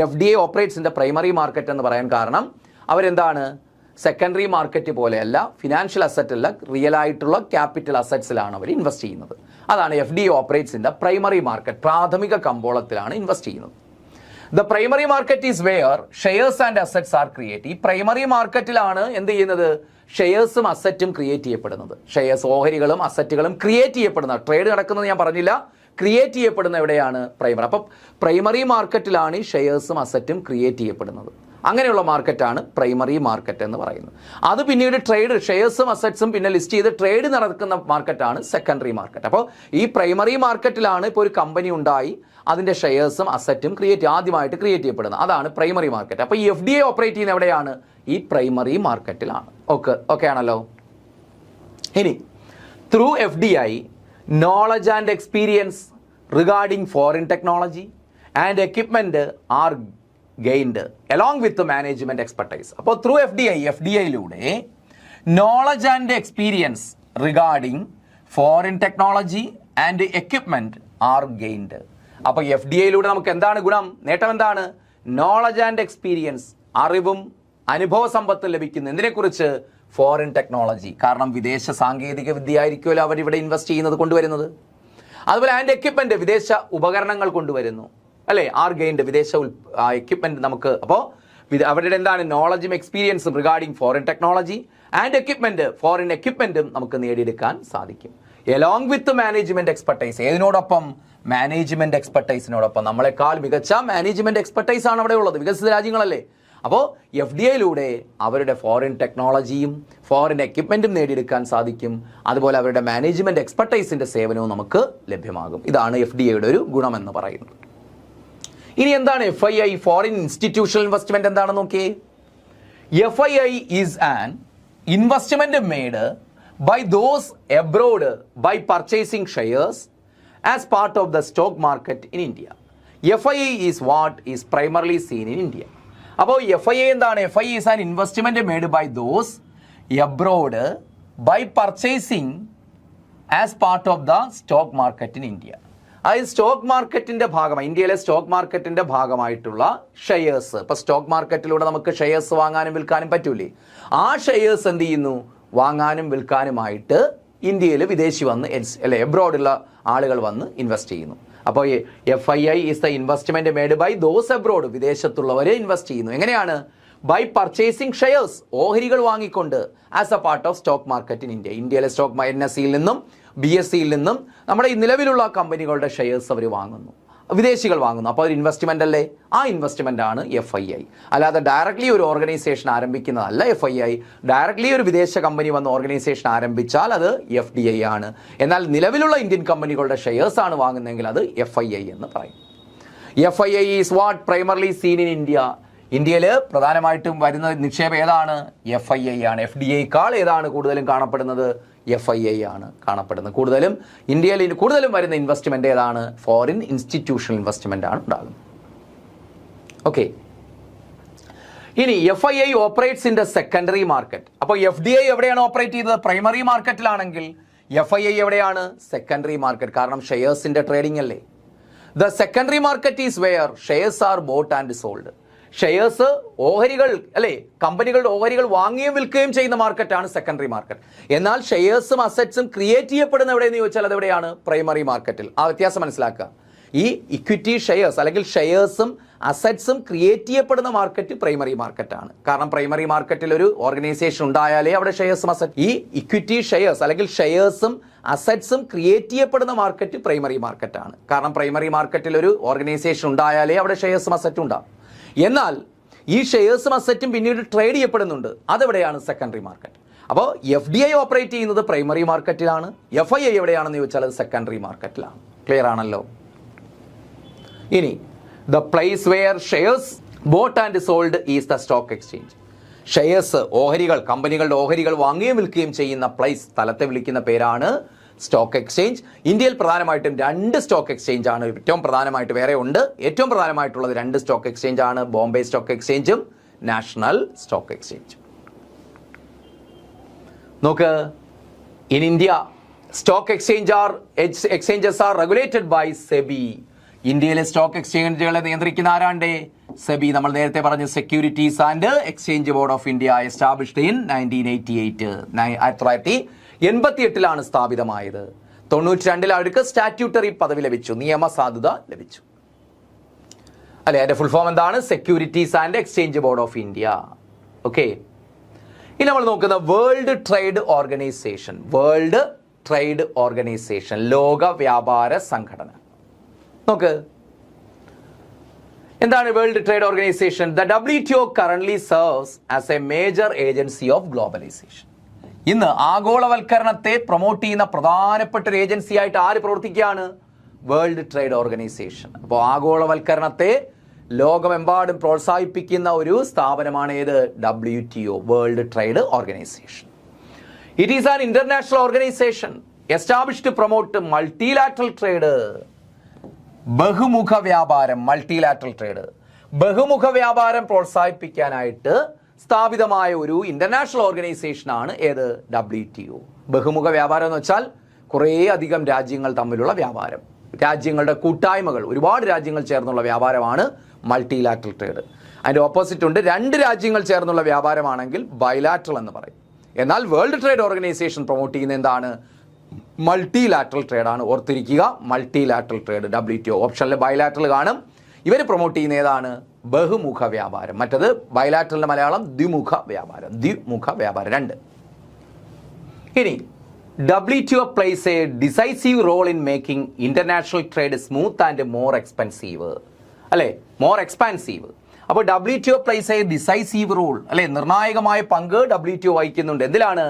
FDI operates in the primary market എന്ന് പറയാൻ കാരണം അവരെന്താണ്? സെക്കൻഡറി മാർക്കറ്റ് പോലെയല്ല, ഫിനാൻഷ്യൽ അസറ്റ് അല്ല, റിയൽ ആയിട്ടുള്ള ക്യാപിറ്റൽ അസറ്റ്സിലാണ് അവർ ഇൻവെസ്റ്റ് ചെയ്യുന്നത്. അതാണ് FDI operates in the primary market. പ്രാഥമിക കമ്പോളത്തിലാണ് ഇൻവെസ്റ്റ് ചെയ്യുന്നത്. The primary market is wear shares and assets R create. ഈ പ്രൈമറി മാർക്കറ്റിലാണ് എന്ത് ചെയ്യുന്നത്? ഷെയർസും അസറ്റും ക്രിയേറ്റ് ചെയ്യപ്പെടുന്നത്. ഷെയർസ്, ഓഹരികളും അസറ്റുകളും ക്രിയേറ്റ് ചെയ്യപ്പെടുന്നത്. ട്രേഡ് നടക്കുന്നത് ഞാൻ പറഞ്ഞില്ല, ക്രിയേറ്റ് ചെയ്യപ്പെടുന്ന എവിടെയാണ്? പ്രൈമറി. അപ്പം പ്രൈമറി മാർക്കറ്റിലാണ് ഈ ഷെയർസും അസറ്റും ക്രിയേറ്റ് ചെയ്യപ്പെടുന്നത്. അങ്ങനെയുള്ള മാർക്കറ്റാണ് പ്രൈമറി മാർക്കറ്റ് എന്ന് പറയുന്നത്. അത് പിന്നീട് ട്രേഡ്, ഷെയർസും അസറ്റ്സും പിന്നെ ലിസ്റ്റ് ചെയ്ത് ട്രേഡ് നടക്കുന്ന മാർക്കറ്റാണ് സെക്കൻഡറി മാർക്കറ്റ്. അപ്പോൾ ഈ പ്രൈമറി മാർക്കറ്റിലാണ് ഇപ്പോൾ ഒരു കമ്പനി ഉണ്ടായി അതിൻ്റെ ഷെയർസും അസറ്റും ആദ്യമായിട്ട് ക്രിയേറ്റ് ചെയ്യപ്പെടുന്നത്. അതാണ് പ്രൈമറി മാർക്കറ്റ്. അപ്പോൾ ഈ FDI ഓപ്പറേറ്റ് ചെയ്യുന്ന എവിടെയാണ്? ഈ പ്രൈമറി മാർക്കറ്റിലാണ്. ഓക്കെ ആണല്ലോ. ഇനി through FDI knowledge and experience regarding foreign technology and equipment are gained along with the management expertise. അപ്പോൾ ത്രൂ FDIയിലൂടെ knowledge and experience regarding foreign technology and equipment are gained. അപ്പോൾ FDIയിലൂടെ നമുക്ക് എന്താണ് ഗുണം, നേട്ടം എന്താണ്? നോളജ് ആൻഡ് എക്സ്പീരിയൻസ്, അറിവും അനുഭവ സമ്പത്തും ലഭിക്കുന്നു. എന്തിനെക്കുറിച്ച്? Foreign technology. കാരണം വിദേശ സാങ്കേതിക വിദ്യ ആയിരിക്കുമല്ലോ അവരിവിടെ ഇൻവെസ്റ്റ് ചെയ്യുന്നത്, കൊണ്ടുവരുന്നത്. അതുപോലെ ആൻഡ് എക്വിപ്മെന്റ്, വിദേശ ഉപകരണങ്ങൾ കൊണ്ടുവരുന്നു, അല്ലേ? ആർ ഗെയിൻഡ്, വിദേശ എക്വിപ്മെന്റ് നമുക്ക്. അപ്പോൾ അവരുടെ എന്താണ്? നോളജും എക്സ്പീരിയൻസും regarding foreign technology and equipment, foreign എക്വിപ്മെന്റും നമുക്ക് നേടിയെടുക്കാൻ സാധിക്കും. Along with management expertise. ഏതിനോടൊപ്പം? മാനേജ്മെന്റ് എക്സ്പെർട്ടൈസിനോടൊപ്പം. നമ്മളെക്കാൾ മികച്ച മാനേജ്മെന്റ് എക്സ്പെർട്ടൈസ് ആണ് അവിടെ ഉള്ളത്, വികസിത രാജ്യങ്ങളല്ലേ. അപ്പോൾ FDIയിലൂടെ അവരുടെ ഫോറിൻ ടെക്നോളജിയും ഫോറിൻ എക്വിപ്മെൻറ്റും നേടിയെടുക്കാൻ സാധിക്കും. അതുപോലെ അവരുടെ മാനേജ്മെൻറ്റ് എക്സ്പെർട്ടൈസിൻ്റെ സേവനവും നമുക്ക് ലഭ്യമാകും. ഇതാണ് FDIയുടെ ഒരു ഗുണമെന്ന് പറയുന്നത്. ഇനി എന്താണ് FII, ഫോറിൻ ഇൻസ്റ്റിറ്റ്യൂഷണൽ ഇൻവെസ്റ്റ്മെൻറ്റ് എന്താണെന്ന് നോക്കിയേ. FII is an investment made by those abroad by purchasing shares as part of the stock market in India. FII is what is primarily seen in India. അപ്പോൾ FII എന്താണ്? FII is an investment made by those abroad by purchasing as part of the stock market in India. അതായത് സ്റ്റോക്ക് മാർക്കറ്റിൻ്റെ ഭാഗമായി, ഇന്ത്യയിലെ സ്റ്റോക്ക് മാർക്കറ്റിൻ്റെ ഭാഗമായിട്ടുള്ള ഷെയർസ്. ഇപ്പോൾ സ്റ്റോക്ക് മാർക്കറ്റിലൂടെ നമുക്ക് ഷെയർസ് വാങ്ങാനും വിൽക്കാനും പറ്റൂലേ? ആ ഷെയർസ് എന്ത് ചെയ്യുന്നു? വാങ്ങാനും വിൽക്കാനുമായിട്ട് ഇന്ത്യയിൽ വിദേശി വന്ന്, അല്ലെ, എബ്രോഡുള്ള ആളുകൾ വന്ന് ഇൻവെസ്റ്റ് ചെയ്യുന്നു. അപ്പോൾ FII is the investment made by those abroad, വിദേശത്തുള്ളവരെ ഇൻവെസ്റ്റ് ചെയ്യുന്നു. എങ്ങനെയാണ്? ബൈ പർച്ചേസിംഗ് ഷെയർസ്, ഓഹരികൾ വാങ്ങിക്കൊണ്ട്, as a part of stock market in India. ഇന്ത്യയിലെ സ്റ്റോക്ക് NSEയിൽ നിന്നും BSEയിൽ നിന്നും നമ്മുടെ ഈ നിലവിലുള്ള കമ്പനികളുടെ ഷെയർസ് അവർ വാങ്ങുന്നു, വിദേശികൾ വാങ്ങുന്നു. അപ്പോൾ ഒരു ഇൻവെസ്റ്റ്മെൻ്റ് അല്ലേ? ആ ഇൻവെസ്റ്റ്മെൻ്റ് ആണ് FII. അല്ലാതെ ഡയറക്റ്റ്ലി ഒരു ഓർഗനൈസേഷൻ ആരംഭിക്കുന്നതല്ല FII. ഡയറക്റ്റ്ലി ഒരു വിദേശ കമ്പനി വന്ന് ഓർഗനൈസേഷൻ ആരംഭിച്ചാൽ അത് FDI ആണ്. എന്നാൽ നിലവിലുള്ള ഇന്ത്യൻ കമ്പനികളുടെ ഷെയർസ് ആണ് വാങ്ങുന്നതെങ്കിൽ അത് FII എന്ന് പറയും. FII is what primarily seen in India. ഇന്ത്യയിൽ പ്രധാനമായിട്ടും വരുന്ന നിക്ഷേപം ഏതാണ്? FII ആണ്. FDIക്കാൾ ഏതാണ് കൂടുതലും കാണപ്പെടുന്നത്? FII ആണ് കാണപ്പെടുന്നത്. കൂടുതലും ഇന്ത്യയിൽ കൂടുതലും വരുന്ന ഇൻവെസ്റ്റ്മെന്റ് ഏതാണ്? ഫോറിൻ ഇൻസ്റ്റിറ്റ്യൂഷണൽ ഇൻവെസ്റ്റ്മെന്റ് ആണ് ഉണ്ടാകുന്നത്. ഓക്കെ, ഇനി FII operates in the secondary market. അപ്പോൾ FDI എവിടെയാണ് ഓപ്പറേറ്റ് ചെയ്തത്? പ്രൈമറി മാർക്കറ്റിലാണെങ്കിൽ FII എവിടെയാണ്? Secondary market. കാരണം ഷെയർസിന്റെ ട്രേഡിംഗ് അല്ലേ. The secondary market is wear shares are boat and sold. Shares, ഓഹരികൾ അല്ലേ, കമ്പനികളുടെ ഓഹരികൾ വാങ്ങുകയും വിൽക്കുകയും ചെയ്യുന്ന മാർക്കറ്റാണ് സെക്കൻഡറി മാർക്കറ്റ്. എന്നാൽ ഷെയർസും അസറ്റ്സും ക്രിയേറ്റ് ചെയ്യപ്പെടുന്ന എവിടെയെന്ന് ചോദിച്ചാൽ അതെവിടെയാണ്? പ്രൈമറി മാർക്കറ്റിൽ. ആ വ്യത്യാസം മനസ്സിലാക്കുക. ഈ ഇക്വിറ്റി ഷെയർസ് അല്ലെങ്കിൽ ഷെയർസും അസറ്റ്സും ക്രിയേറ്റ് ചെയ്യപ്പെടുന്ന മാർക്കറ്റ് പ്രൈമറി മാർക്കറ്റാണ്. കാരണം പ്രൈമറി മാർക്കറ്റിൽ ഒരു ഓർഗനൈസേഷൻ ഉണ്ടായാലേ അവിടെ ഷെയർസും അസറ്റ്. ഈ ഇക്വിറ്റി ഷെയർസ് അല്ലെങ്കിൽ ഷെയർസും അസറ്റ്സും ക്രിയേറ്റ് ചെയ്യപ്പെടുന്ന മാർക്കറ്റ് പ്രൈമറി മാർക്കറ്റാണ്. കാരണം പ്രൈമറി മാർക്കറ്റിൽ ഒരു ഓർഗനൈസേഷൻ ഉണ്ടായാലേ അവിടെ ഷെയർസും അസറ്റും ഉണ്ടാകും. എന്നാൽ ഈ ഷെയർസും അസറ്റും പിന്നീട് ട്രേഡ് ചെയ്യപ്പെടുന്നുണ്ട്. അതെവിടെയാണ്? Secondary market. അപ്പോൾ FDI ഓപ്പറേറ്റ് ചെയ്യുന്നത് പ്രൈമറി മാർക്കറ്റിലാണ്. FII എവിടെയാണെന്ന് ചോദിച്ചാൽ അത് സെക്കൻഡറി മാർക്കറ്റിലാണ്. ക്ലിയർ ആണല്ലോ. ഇനി the place where shares bought and sold is the stock exchange. Shares, ഓഹരികൾ, കമ്പനികളുടെ ഓഹരികൾ വാങ്ങുകയും വിൽക്കുകയും ചെയ്യുന്ന പ്ലേസ്, സ്ഥലത്തെ വിളിക്കുന്ന പേരാണ് സ്റ്റോക്ക് എക്സ്ചേഞ്ച്. ഇന്ത്യയിൽ പ്രധാനമായിട്ടും 2 സ്റ്റോക്ക് എക്സ്ചേഞ്ച് ആണ് ഏറ്റവും പ്രധാനമായിട്ട്. വേറെ ഉണ്ട്. ഏറ്റവും പ്രധാനമായിട്ടുള്ളത് 2 സ്റ്റോക്ക് എക്സ്ചേഞ്ച് ആണ്. ബോംബെ സ്റ്റോക്ക് എക്സ്ചേഞ്ചും നാഷണൽ സ്റ്റോക്ക് എക്സ്ചേഞ്ചും. നോക്ക്, in India stock exchanges are regulated by SEBI. ഇന്ത്യയിലെ സ്റ്റോക്ക് എക്സ്ചേഞ്ചുകളെ നിയന്ത്രിക്കുന്ന ആരാണ്ടേ? സെബി. നമ്മൾ നേരത്തെ പറഞ്ഞ securities and exchange board of India established in 1988. 1988 സ്ഥാപിതമായത്. 92 അവർക്ക് സ്റ്റാറ്റ്യൂട്ടറി പദവി ലഭിച്ചു, നിയമസാധുത ലഭിച്ചു അല്ലെ. അതിന്റെ ഫുൾ ഫോം എന്താണ്? Securities and exchange board of India. Okay, ഇനി നമ്മൾ നോക്കുന്ന world trade organisation. World trade organisation, ലോക വ്യാപാര സംഘടന. നോക്ക്, എന്താണ് world trade organisation? The WTO currently serves as a major agency of globalisation. ഇന്ന് ആഗോളവൽക്കരണത്തെ പ്രൊമോട്ട് ചെയ്യുന്ന പ്രധാനപ്പെട്ട ഒരു ഏജൻസി ആയിട്ട് ആര് പ്രവർത്തിക്കുകയാണ്? World trade organisation. അപ്പോൾ ആഗോളവൽക്കരണത്തെ ലോകമെമ്പാടും പ്രോത്സാഹിപ്പിക്കുന്ന ഒരു സ്ഥാപനമാണ് ഏത്? WTO, world trade organisation. It is an international organisation established to promote multilateral trade. ബഹുമുഖ വ്യാപാരം, മൾട്ടിലാറ്ററൽ ട്രേഡ്, ബഹുമുഖ വ്യാപാരം പ്രോത്സാഹിപ്പിക്കാനായിട്ട് സ്ഥാപിതമായ ഒരു ഇന്റർനാഷണൽ ഓർഗനൈസേഷൻ ആണ് ഏത്? WTO. ബഹുമുഖ വ്യാപാരം എന്ന് വെച്ചാൽ കുറേ അധികം രാജ്യങ്ങൾ തമ്മിലുള്ള വ്യാപാരം, രാജ്യങ്ങളുടെ കൂട്ടായ്മകൾ, ഒരുപാട് രാജ്യങ്ങൾ ചേർന്നുള്ള വ്യാപാരമാണ് മൾട്ടിലാറ്ററൽ ട്രേഡ്. അതിന്റെ ഓപ്പോസിറ്റ് ഉണ്ട്. 2 രാജ്യങ്ങൾ ചേർന്നുള്ള വ്യാപാരമാണെങ്കിൽ ബൈലാറ്ററൽ എന്ന് പറയും. എന്നാൽ വേൾഡ് ട്രേഡ് ഓർഗനൈസേഷൻ പ്രൊമോട്ട് ചെയ്യുന്ന എന്താണ്? മൾട്ടിലാറ്ററൽ ട്രേഡ് ആണ്. ഓർത്തിരിക്കുക, മൾട്ടിലാറ്ററൽ ട്രേഡ്. WTO ഓപ്ഷനിൽ ബൈലാറ്ററൽ കാണും. ഇവർ പ്രൊമോട്ട് ചെയ്യുന്ന ഏതാണ്? ബഹുമുഖ വ്യാപാരം. മറ്റത് ബൈലാറ്ററലിന്റെ മലയാളം ദ്വിമുഖ വ്യാപാരം. ദ്വിമുഖ വ്യാപാരം 2. ഇനി WTO plays a decisive role in making international trade smooth and more expensive. അല്ലെ, more expansive. അപ്പോൾ WTO plays a decisive role, അല്ലെ, നിർണായകമായ പങ്ക് WTO വഹിക്കുന്നുണ്ട്. എന്തിലാണ്?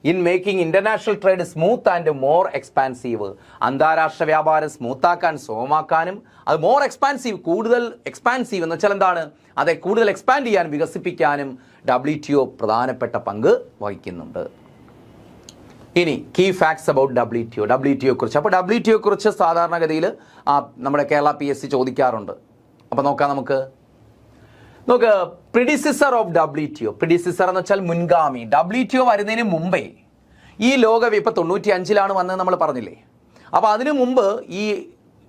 In making international trade smooth and more expansive. അന്താരാഷ്ട്ര വ്യാപാരം സ്മൂത്താക്കാൻ, സുഗമമാക്കാനും, അത് മോർ എക്സ്പാൻസീവ്, കൂടുതൽ എക്സ്പാൻസീവ് എന്ന് വെച്ചാൽ എന്താണ്? അതെ, കൂടുതൽ എക്സ്പാൻഡ് ചെയ്യാനും വികസിപ്പിക്കാനും WTO പ്രധാനപ്പെട്ട പങ്ക് വഹിക്കുന്നുണ്ട്. ഇനി കീ ഫാക്ട്സ് അബൌട്ട് WTO കുറിച്ച്. അപ്പോൾ WTO കുറിച്ച് സാധാരണഗതിയിൽ നമ്മുടെ കേരള PSC ചോദിക്കാറുണ്ട്. അപ്പോൾ നോക്കാം നമുക്ക്. നോക്ക്, പ്രിഡിസിസർ ഓഫ് WTO. പ്രിഡിസിസർ എന്ന് വെച്ചാൽ മുൻഗാമി. WTO വരുന്നതിന് മുമ്പേ ഈ ഇപ്പൊ 95 വന്നത് നമ്മൾ പറഞ്ഞില്ലേ. അപ്പോൾ അതിനു മുമ്പ് ഈ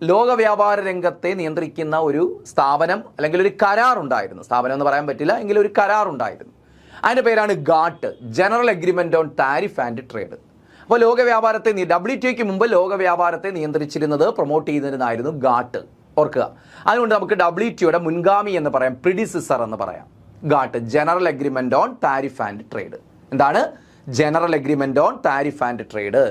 ലോക വ്യാപാര രംഗത്തെ നിയന്ത്രിക്കുന്ന ഒരു സ്ഥാപനം അല്ലെങ്കിൽ ഒരു കരാർ ഉണ്ടായിരുന്നു. സ്ഥാപനം എന്ന് പറയാൻ പറ്റില്ല, എങ്കിലും ഒരു കരാർ ഉണ്ടായിരുന്നു. അതിൻ്റെ പേരാണ് GATT, general agreement on tariff and trade. അപ്പോൾ ലോക വ്യാപാരത്തെ WTOയ്ക്ക് മുമ്പ് ലോക വ്യാപാരത്തെ നിയന്ത്രിച്ചിരുന്നത്, പ്രൊമോട്ട് ചെയ്തിരുന്നതായിരുന്നു GATT. ഓർക്കുക. അതുകൊണ്ട് നമുക്ക് WTOയുടെ മുൻഗാമി എന്ന് പറയാം, പ്രിഡിസിസർ എന്ന് പറയാം. GATT, general agreement on tariff and trade. എന്താണ് general agreement on tariff and trade?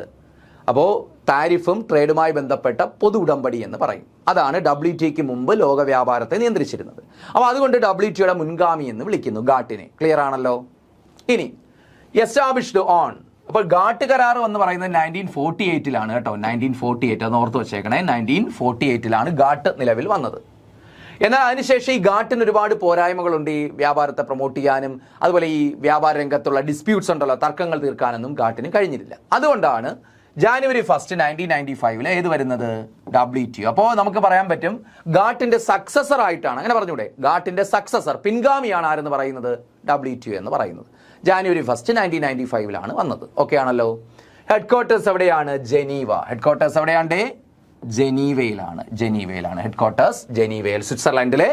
അപ്പോൾ താരിഫും ട്രേഡുമായി ബന്ധപ്പെട്ട പൊതു ഉടമ്പടി എന്ന് പറയും. അതാണ് WTOയ്ക്ക് മുമ്പ് ലോക വ്യാപാരത്തെ നിയന്ത്രിച്ചിരുന്നത്. അപ്പോൾ അതുകൊണ്ട് WTOയുടെ മുൻഗാമി എന്ന് വിളിക്കുന്നു GATTനെ. ക്ലിയർ ആണല്ലോ. ഇനി എസ്റ്റാബ്ലിഷ്ഡ് ഓൺ. അപ്പോൾ GATT കരാർ എന്ന് പറയുന്നത് 1948 കേട്ടോ. 1948 അത് ഓർത്ത് വെച്ചേക്കണേ. 1948 GATT നിലവിൽ വന്നത്. എന്നാൽ അതിനുശേഷം ഈ ഗാട്ടിന് ഒരുപാട് പോരായ്മകളുണ്ട്. ഈ വ്യാപാരത്തെ പ്രൊമോട്ട് ചെയ്യാനും അതുപോലെ ഈ വ്യാപാര രംഗത്തുള്ള ഡിസ്പ്യൂട്ട്സ് ഉണ്ടല്ലോ, തർക്കങ്ങൾ തീർക്കാനൊന്നും ഗാട്ടിന് കഴിഞ്ഞിട്ടില്ല. അതുകൊണ്ടാണ് January 1st 1995 ഏത് വരുന്നത്? WTO. അപ്പോൾ നമുക്ക് പറയാൻ പറ്റും ഗാട്ടിന്റെ സക്സസർ ആയിട്ടാണ്, അങ്ങനെ പറഞ്ഞൂടെ, ഗാട്ടിന്റെ സക്സസർ പിൻഗാമിയാണ് ആരെന്ന് പറയുന്നത്? WTO എന്ന് പറയുന്നത്. January 1st 1995 വന്നത്. ഓക്കെ ആണല്ലോ. ഹെഡ് ക്വാർട്ടേഴ്സ് എവിടെയാണ്? ജനീവ. ഹെഡ് ക്വാർട്ടേഴ്സ് എവിടെയാണ്? ജനീവയിലാണ് ഹെഡ് ക്വാർട്ടേഴ്സ്. ജനീവയിൽ, സ്വിറ്റ്സർലൻഡിലെ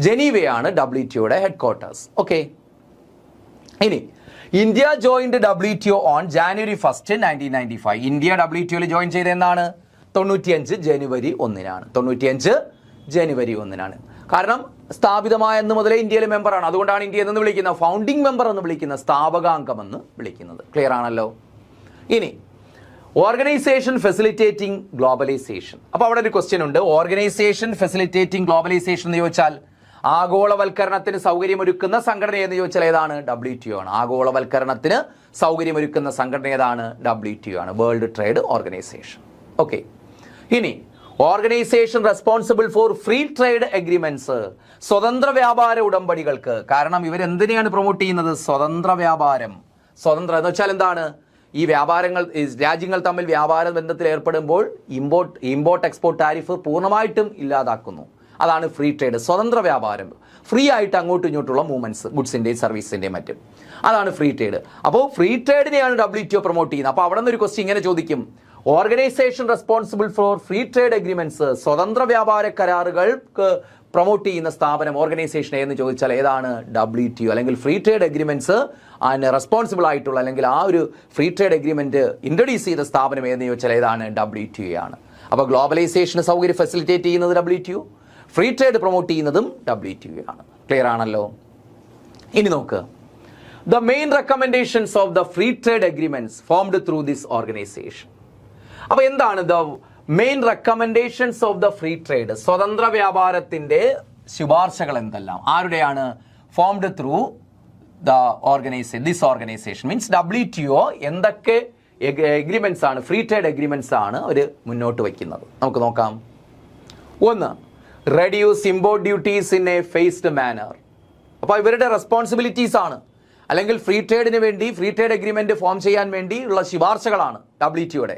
ജനീവയാണ് WTOയുടെ ഹെഡ് ക്വാർട്ടേഴ്സ്. ഓക്കെ. ഇനി India joined WTO on January 1st 1995. India WTOയിൽ ജോയിൻ ചെയ്ത എന്നാണ്? 95 ജനുവരി 1-നാണ്. 95 ജനുവരി 1-നാണ്. കാരണം സ്ഥാപിതമായ എന്ന് മുതലേ ഇന്ത്യയിലെ മെമ്പറാണ്. അതുകൊണ്ടാണ് ഇന്ത്യ എന്ന് വിളിക്കുന്ന, ഫൗണ്ടിങ് മെമ്പർ എന്ന് വിളിക്കുന്ന, സ്ഥാപകാംഗം എന്ന് വിളിക്കുന്നത്. ക്ലിയർ ആണല്ലോ. ഇനി ഓർഗനൈസേഷൻ ഫെസിലിറ്റേറ്റിംഗ് ഗ്ലോബലൈസേഷൻ. അപ്പോൾ അവിടെ ഒരു ക്വസ്റ്റ്യൻ ഉണ്ട്. ഓർഗനൈസേഷൻ ഫെസിലിറ്റേറ്റിംഗ് ഗ്ലോബലൈസേഷൻ എന്ന് ചോദിച്ചാൽ ആഗോളവൽക്കരണത്തിന് സൗകര്യമൊരുക്കുന്ന സംഘടന എന്ന് ചോദിച്ചാൽ ഏതാണ്? WTO ആണ്. ആഗോളവൽക്കരണത്തിന് സൗകര്യമൊരുക്കുന്ന സംഘടന ഏതാണ്? WTO ആണ്, വേൾഡ് ട്രേഡ് ഓർഗനൈസേഷൻ. ഓക്കെ. ഇനി organisation responsible for free trade agreements, സ്വതന്ത്ര വ്യാപാര ഉടമ്പടികൾക്ക്. കാരണം ഇവരെന്തിനെയാണ് പ്രൊമോട്ട് ചെയ്യുന്നത്? സ്വതന്ത്ര വ്യാപാരം. സ്വതന്ത്ര എന്ന് വെച്ചാൽ എന്താണ്? ഈ വ്യാപാരങ്ങൾ, രാജ്യങ്ങൾ തമ്മിൽ വ്യാപാര ബന്ധത്തിൽ ഏർപ്പെടുമ്പോൾ ഇമ്പോർട്ട് എക്സ്പോർട്ട് ടാരിഫ് പൂർണ്ണമായിട്ടും ഇല്ലാതാക്കുന്നു. അതാണ് ഫ്രീ ട്രേഡ്, സ്വതന്ത്ര വ്യാപാരം. ഫ്രീ ആയിട്ട് അങ്ങോട്ടും ഇങ്ങോട്ടുള്ള മൂവ്മെന്റ്സ്, ഗുഡ്സിന്റെയും സർവീസിന്റെയും മറ്റും. അതാണ് ഫ്രീ ട്രേഡ്. അപ്പോൾ ഫ്രീ ട്രേഡിനെയാണ് WTO പ്രൊമോട്ട് ചെയ്യുന്നത്. അപ്പോൾ അവിടെ നിന്ന് ഒരു ക്വസ്റ്റ്യൻ ഇങ്ങനെ ചോദിക്കും. Organisation responsible for free trade agreements, സ്വതന്ത്ര വ്യാപാര കരാറുകൾക്ക് പ്രൊമോട്ട് ചെയ്യുന്ന സ്ഥാപനം, ഓർഗനൈസേഷൻ എന്ന് ചോദിച്ചാൽ ഏതാണ്? WTO. അല്ലെങ്കിൽ ഫ്രീ ട്രേഡ് എഗ്രിമെന്റ്സ് അതിന് റെസ്പോൺസിബിൾ ആയിട്ടുള്ള, അല്ലെങ്കിൽ ആ ഒരു ഫ്രീ ട്രേഡ് എഗ്രിമെന്റ് ഇൻട്രൊഡ്യൂസ് ചെയ്ത സ്ഥാപനം എന്ന് ചോദിച്ചാൽ ഏതാണ്? WTO ആണ്. അപ്പോൾ ഗ്ലോബലൈസേഷന് സൗകര്യം ഫെസിലിറ്റേറ്റ് ചെയ്യുന്നത് WTO, ഫ്രീ ട്രേഡ് പ്രൊമോട്ട് ചെയ്യുന്നതും WTO ആണ്. ക്ലിയർ ആണല്ലോ. ഇനി നോക്ക്. The main recommendations of the free trade agreements formed through this organisation. അപ്പോൾ എന്താണ് the main recommendations of the free trade? സ്വതന്ത്ര വ്യാപാരത്തിന്റെ ശുപാർശകൾ എന്തെല്ലാം? ആരുടെയാണ്? Formed through the this organisation means WTO എന്തൊക്കെ എഗ്രിമെന്റ്സ് ആണ്, ഫ്രീ ട്രേഡ് എഗ്രിമെന്റ്സ് ആണ് അവർ മുന്നോട്ട് വയ്ക്കുന്നത്? നമുക്ക് നോക്കാം. ഒന്ന്, reduce import duties in a phased manner. അപ്പോൾ ഇവരുടെ റെസ്പോൺസിബിലിറ്റീസ് ആണ്, അല്ലെങ്കിൽ ഫ്രീ ട്രേഡിന് വേണ്ടി, ഫ്രീ ട്രേഡ് എഗ്രിമെന്റ് ഫോം ചെയ്യാൻ വേണ്ടി ഉള്ള ശുപാർശകളാണ് WTOയുടെ.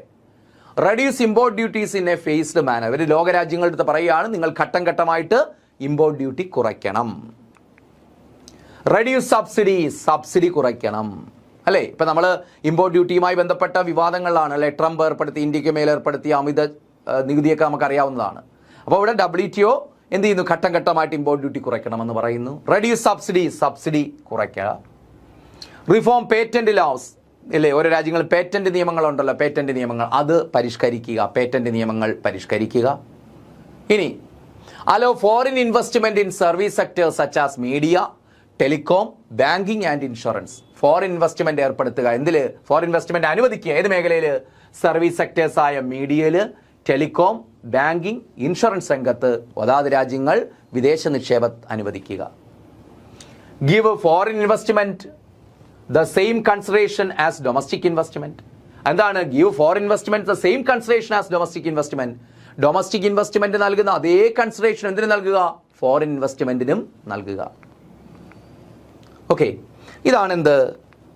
Reduce import duties in a phased manner. ഇവർ ലോകരാജ്യങ്ങളുടെ അടുത്ത് പറയുകയാണ്, നിങ്ങൾ ഘട്ടം ഘട്ടമായിട്ട് ഇമ്പോർട്ട് ഡ്യൂട്ടി കുറയ്ക്കണം. റെഡ്യൂസ് സബ്സിഡി കുറയ്ക്കണം. അല്ലേ? ഇപ്പം നമ്മൾ ഇമ്പോർട്ട് ഡ്യൂട്ടിയുമായി ബന്ധപ്പെട്ട വിവാദങ്ങളിലാണ്, അല്ലെ? ട്രംപ് ഇന്ത്യക്ക് മേൽ ഏർപ്പെടുത്തിയ അമിത നികുതിയൊക്കെ നമുക്ക് അറിയാവുന്നതാണ്. അപ്പോൾ ഇവിടെ WTO എന്ത് ചെയ്യുന്നു? ഘട്ടം ഘട്ടമായിട്ട് ഇമ്പോർട്ട് ഡ്യൂട്ടി കുറയ്ക്കണമെന്ന് പറയുന്നു. റെഡ്യൂസ് സബ്സിഡി കുറയ്ക്കുക. റിഫോം പേറ്റന്റ് ലോസ്, ഇല്ലേ? ഓരോ രാജ്യങ്ങളിൽ പേറ്റന്റ് നിയമങ്ങളുണ്ടല്ലോ, പേറ്റന്റ് നിയമങ്ങൾ അത് പരിഷ്കരിക്കുക. പേറ്റന്റ് നിയമങ്ങൾ പരിഷ്കരിക്കുക. ഇനി allow foreign investment in service sectors such as media, telecom, banking and insurance. Foreign investment ഏർപ്പെടുത്തുക. എന്തിൽ? ഫോറിൻ ഇൻവെസ്റ്റ്മെന്റ് അനുവദിക്കുക. ഏത് മേഖലയിൽ? സർവീസ് സെക്ടേഴ്സ് ആയ മീഡിയയിൽ, ടെലികോം, ബാങ്കിങ്, ഇൻഷുറൻസ് രംഗത്ത് അതാത് രാജ്യങ്ങൾ വിദേശ നിക്ഷേപം അനുവദിക്കുക. Give foreign investment the same consideration as domestic investment. എന്താണ്? Give foreign investment the same consideration as domestic investment. Domestic investment നൽകുന്ന അതേ കൺസിഡറേഷൻ എന്തിനു നൽകുക? ഫോറിൻ ഇൻവെസ്റ്റ്മെന്റിനും നൽകുക. ഓക്കെ. ഇതാണ് എന്ത്?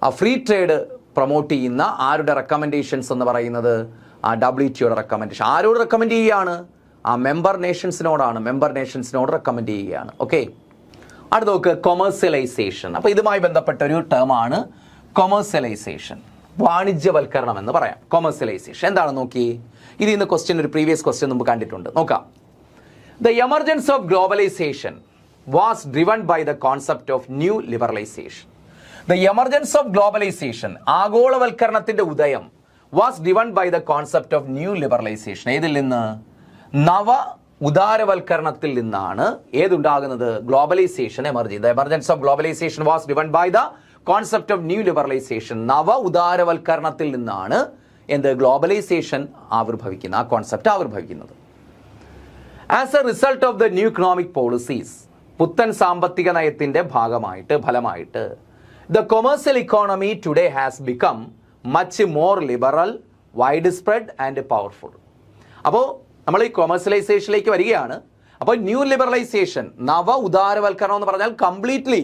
ആ ഫ്രീ ട്രേഡ് പ്രൊമോട്ട് ചെയ്യുന്ന ആരുടെ റെക്കമെൻഡേഷൻസ് എന്ന് പറയുന്നത്? ആ WTOയുടെ റെക്കമെൻഡേഷൻ. ആരോട് റെക്കമെൻഡ് ചെയ്യുകയാണ്? ആ മെമ്പർ നേഷൻസിനോടാണ്. മെമ്പർ നേഷൻസിനോട് റെക്കമെൻഡ് ചെയ്യുകയാണ്. ഓക്കെ. അടുത്ത നോക്ക്, കൊമേഴ്സ്യലൈസേഷൻ. അപ്പോൾ ഇതുമായി ബന്ധപ്പെട്ട ഒരു ടേമാണ് കൊമേഴ്സ്യലൈസേഷൻ. വാണിജ്യവൽക്കരണം എന്ന് പറയാം. കൊമേഴ്സ്യലൈസേഷൻ എന്താണ് നോക്കി. ഇത് ഇന്ന് ക്വസ്റ്റ്യൻ, ഒരു പ്രീവിയസ് ക്വസ്റ്റ്യൻ മുമ്പ് കണ്ടിട്ടുണ്ട്. നോക്കാം. The emergence of globalisation was driven by the concept of new liberalisation. The emergence of globalisation, ആഗോളവൽക്കരണത്തിന്റെ ഉദയം, was driven by the concept of new liberalisation. ഏതിൽ നിന്ന്? നവ ഉദാരവൽക്കരണത്തിൽ നിന്നാണ് ഏതുണ്ടാകുന്നത്? ഗ്ലോബലൈസേഷൻ എമർജ് ചെയ്യുന്നത്. Emergence of globalisation was driven by the concept of new liberalisation. നവ ഉദാരവൽക്കരണത്തിൽ നിന്നാണ് എന്ത്? ഗ്ലോബലൈസേഷൻ ആവിർഭവിക്കുന്നത്, ആ കോൺസെപ്റ്റ് ആവിർഭവിക്കുന്നത്. As a result of the new economic policies, പുത്തൻ സാമ്പത്തിക നയത്തിന്റെ ഫലമായിട്ട് the commercial economy today has become much more liberal, wide spread and powerful. അപ്പോൾ നമ്മൾ ഈ കൊമേഴ്സ്യലൈസേഷനിലേക്ക് വരികയാണ്. അപ്പോൾ ന്യൂ ലിബറലൈസേഷൻ, നവ ഉദാരവൽക്കരണം എന്ന് പറഞ്ഞാൽ കംപ്ലീറ്റ്ലി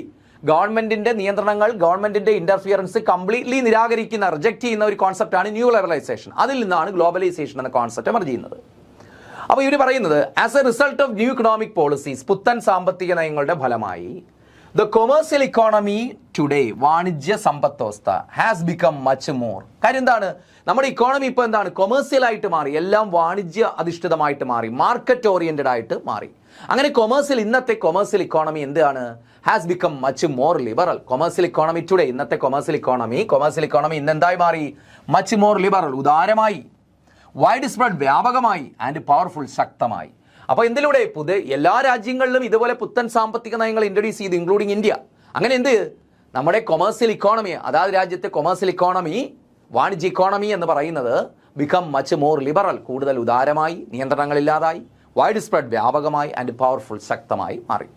ഗവൺമെന്റിന്റെ നിയന്ത്രണങ്ങൾ, ഗവൺമെന്റിന്റെ ഇന്റർഫിയറൻസ് കംപ്ലീറ്റ്ലി നിരാകരിക്കുന്ന, റിജക്ട് ചെയ്യുന്ന ഒരു കോൺസെപ്റ്റാണ് ന്യൂ ലിബറലൈസേഷൻ. അതിൽ നിന്നാണ് ഗ്ലോബലൈസേഷൻ എന്ന കോൺസെപ്റ്റ് എമർജ് ചെയ്യുന്നത്. അപ്പോൾ ഇവർ പറയുന്നത് as a result of new economic policies, പുത്തൻ സാമ്പത്തിക നയങ്ങളുടെ ഫലമായി ദ കൊമേഴ്സ്യൽ ഇക്കോണമി ടുഡേ, വാണിജ്യ സമ്പത്ത് വ്യവസ്ഥ ഹാസ് ബിക്കം മച്ച് മോർ. കാര്യം എന്താണ്, നമ്മുടെ ഇക്കോണമി ഇപ്പോൾ എന്താണ്, കൊമേഴ്സ്യൽ ആയിട്ട് മാറി, എല്ലാം വാണിജ്യ അധിഷ്ഠിതമായിട്ട് മാറി, മാർക്കറ്റ് ഓറിയന്റഡ് ആയിട്ട് മാറി. അങ്ങനെ കൊമേഴ്സ്യൽ, ഇന്നത്തെ കൊമേഴ്സ്യൽ ഇക്കോണമി എന്താണ്, has become much more liberal. Commercial economy today, ഇന്നത്തെ കൊമേഴ്സ്യൽ ഇക്കോണമി ഇന്ന് എന്തായി മാറി, മച്ച് മോർ ലിബറൽ, ഉദാരമായി, വൈഡ് സ്പ്രെഡ്, വ്യാപകമായി, ആൻഡ് പവർഫുൾ, ശക്തമായി. അപ്പോൾ എന്തിലൂടെ എല്ലാ രാജ്യങ്ങളിലും ഇതുപോലെ പുത്തൻ സാമ്പത്തിക നയങ്ങൾ ഇൻട്രൊഡ്യൂസ് ചെയ്തു, ഇൻക്ലൂഡിങ് ഇന്ത്യ. അങ്ങനെ നമ്മുടെ കൊമേഴ്സ്യൽ ഇക്കോണമി, അതായത് രാജ്യത്തെ കൊമേഴ്സ്യൽ ഇക്കോണമി, വാണിജ്യ ഇക്കോണമി എന്ന് പറയുന്നത് ബിക്കം മച്ച് മോർ ലിബറൽ, കൂടുതൽ ഉദാരമായി, നിയന്ത്രണങ്ങളില്ലാതായി, വൈഡ് സ്പ്രെഡ്, വ്യാപകമായി, ആൻഡ് പവർഫുൾ, ശക്തമായി മാറി.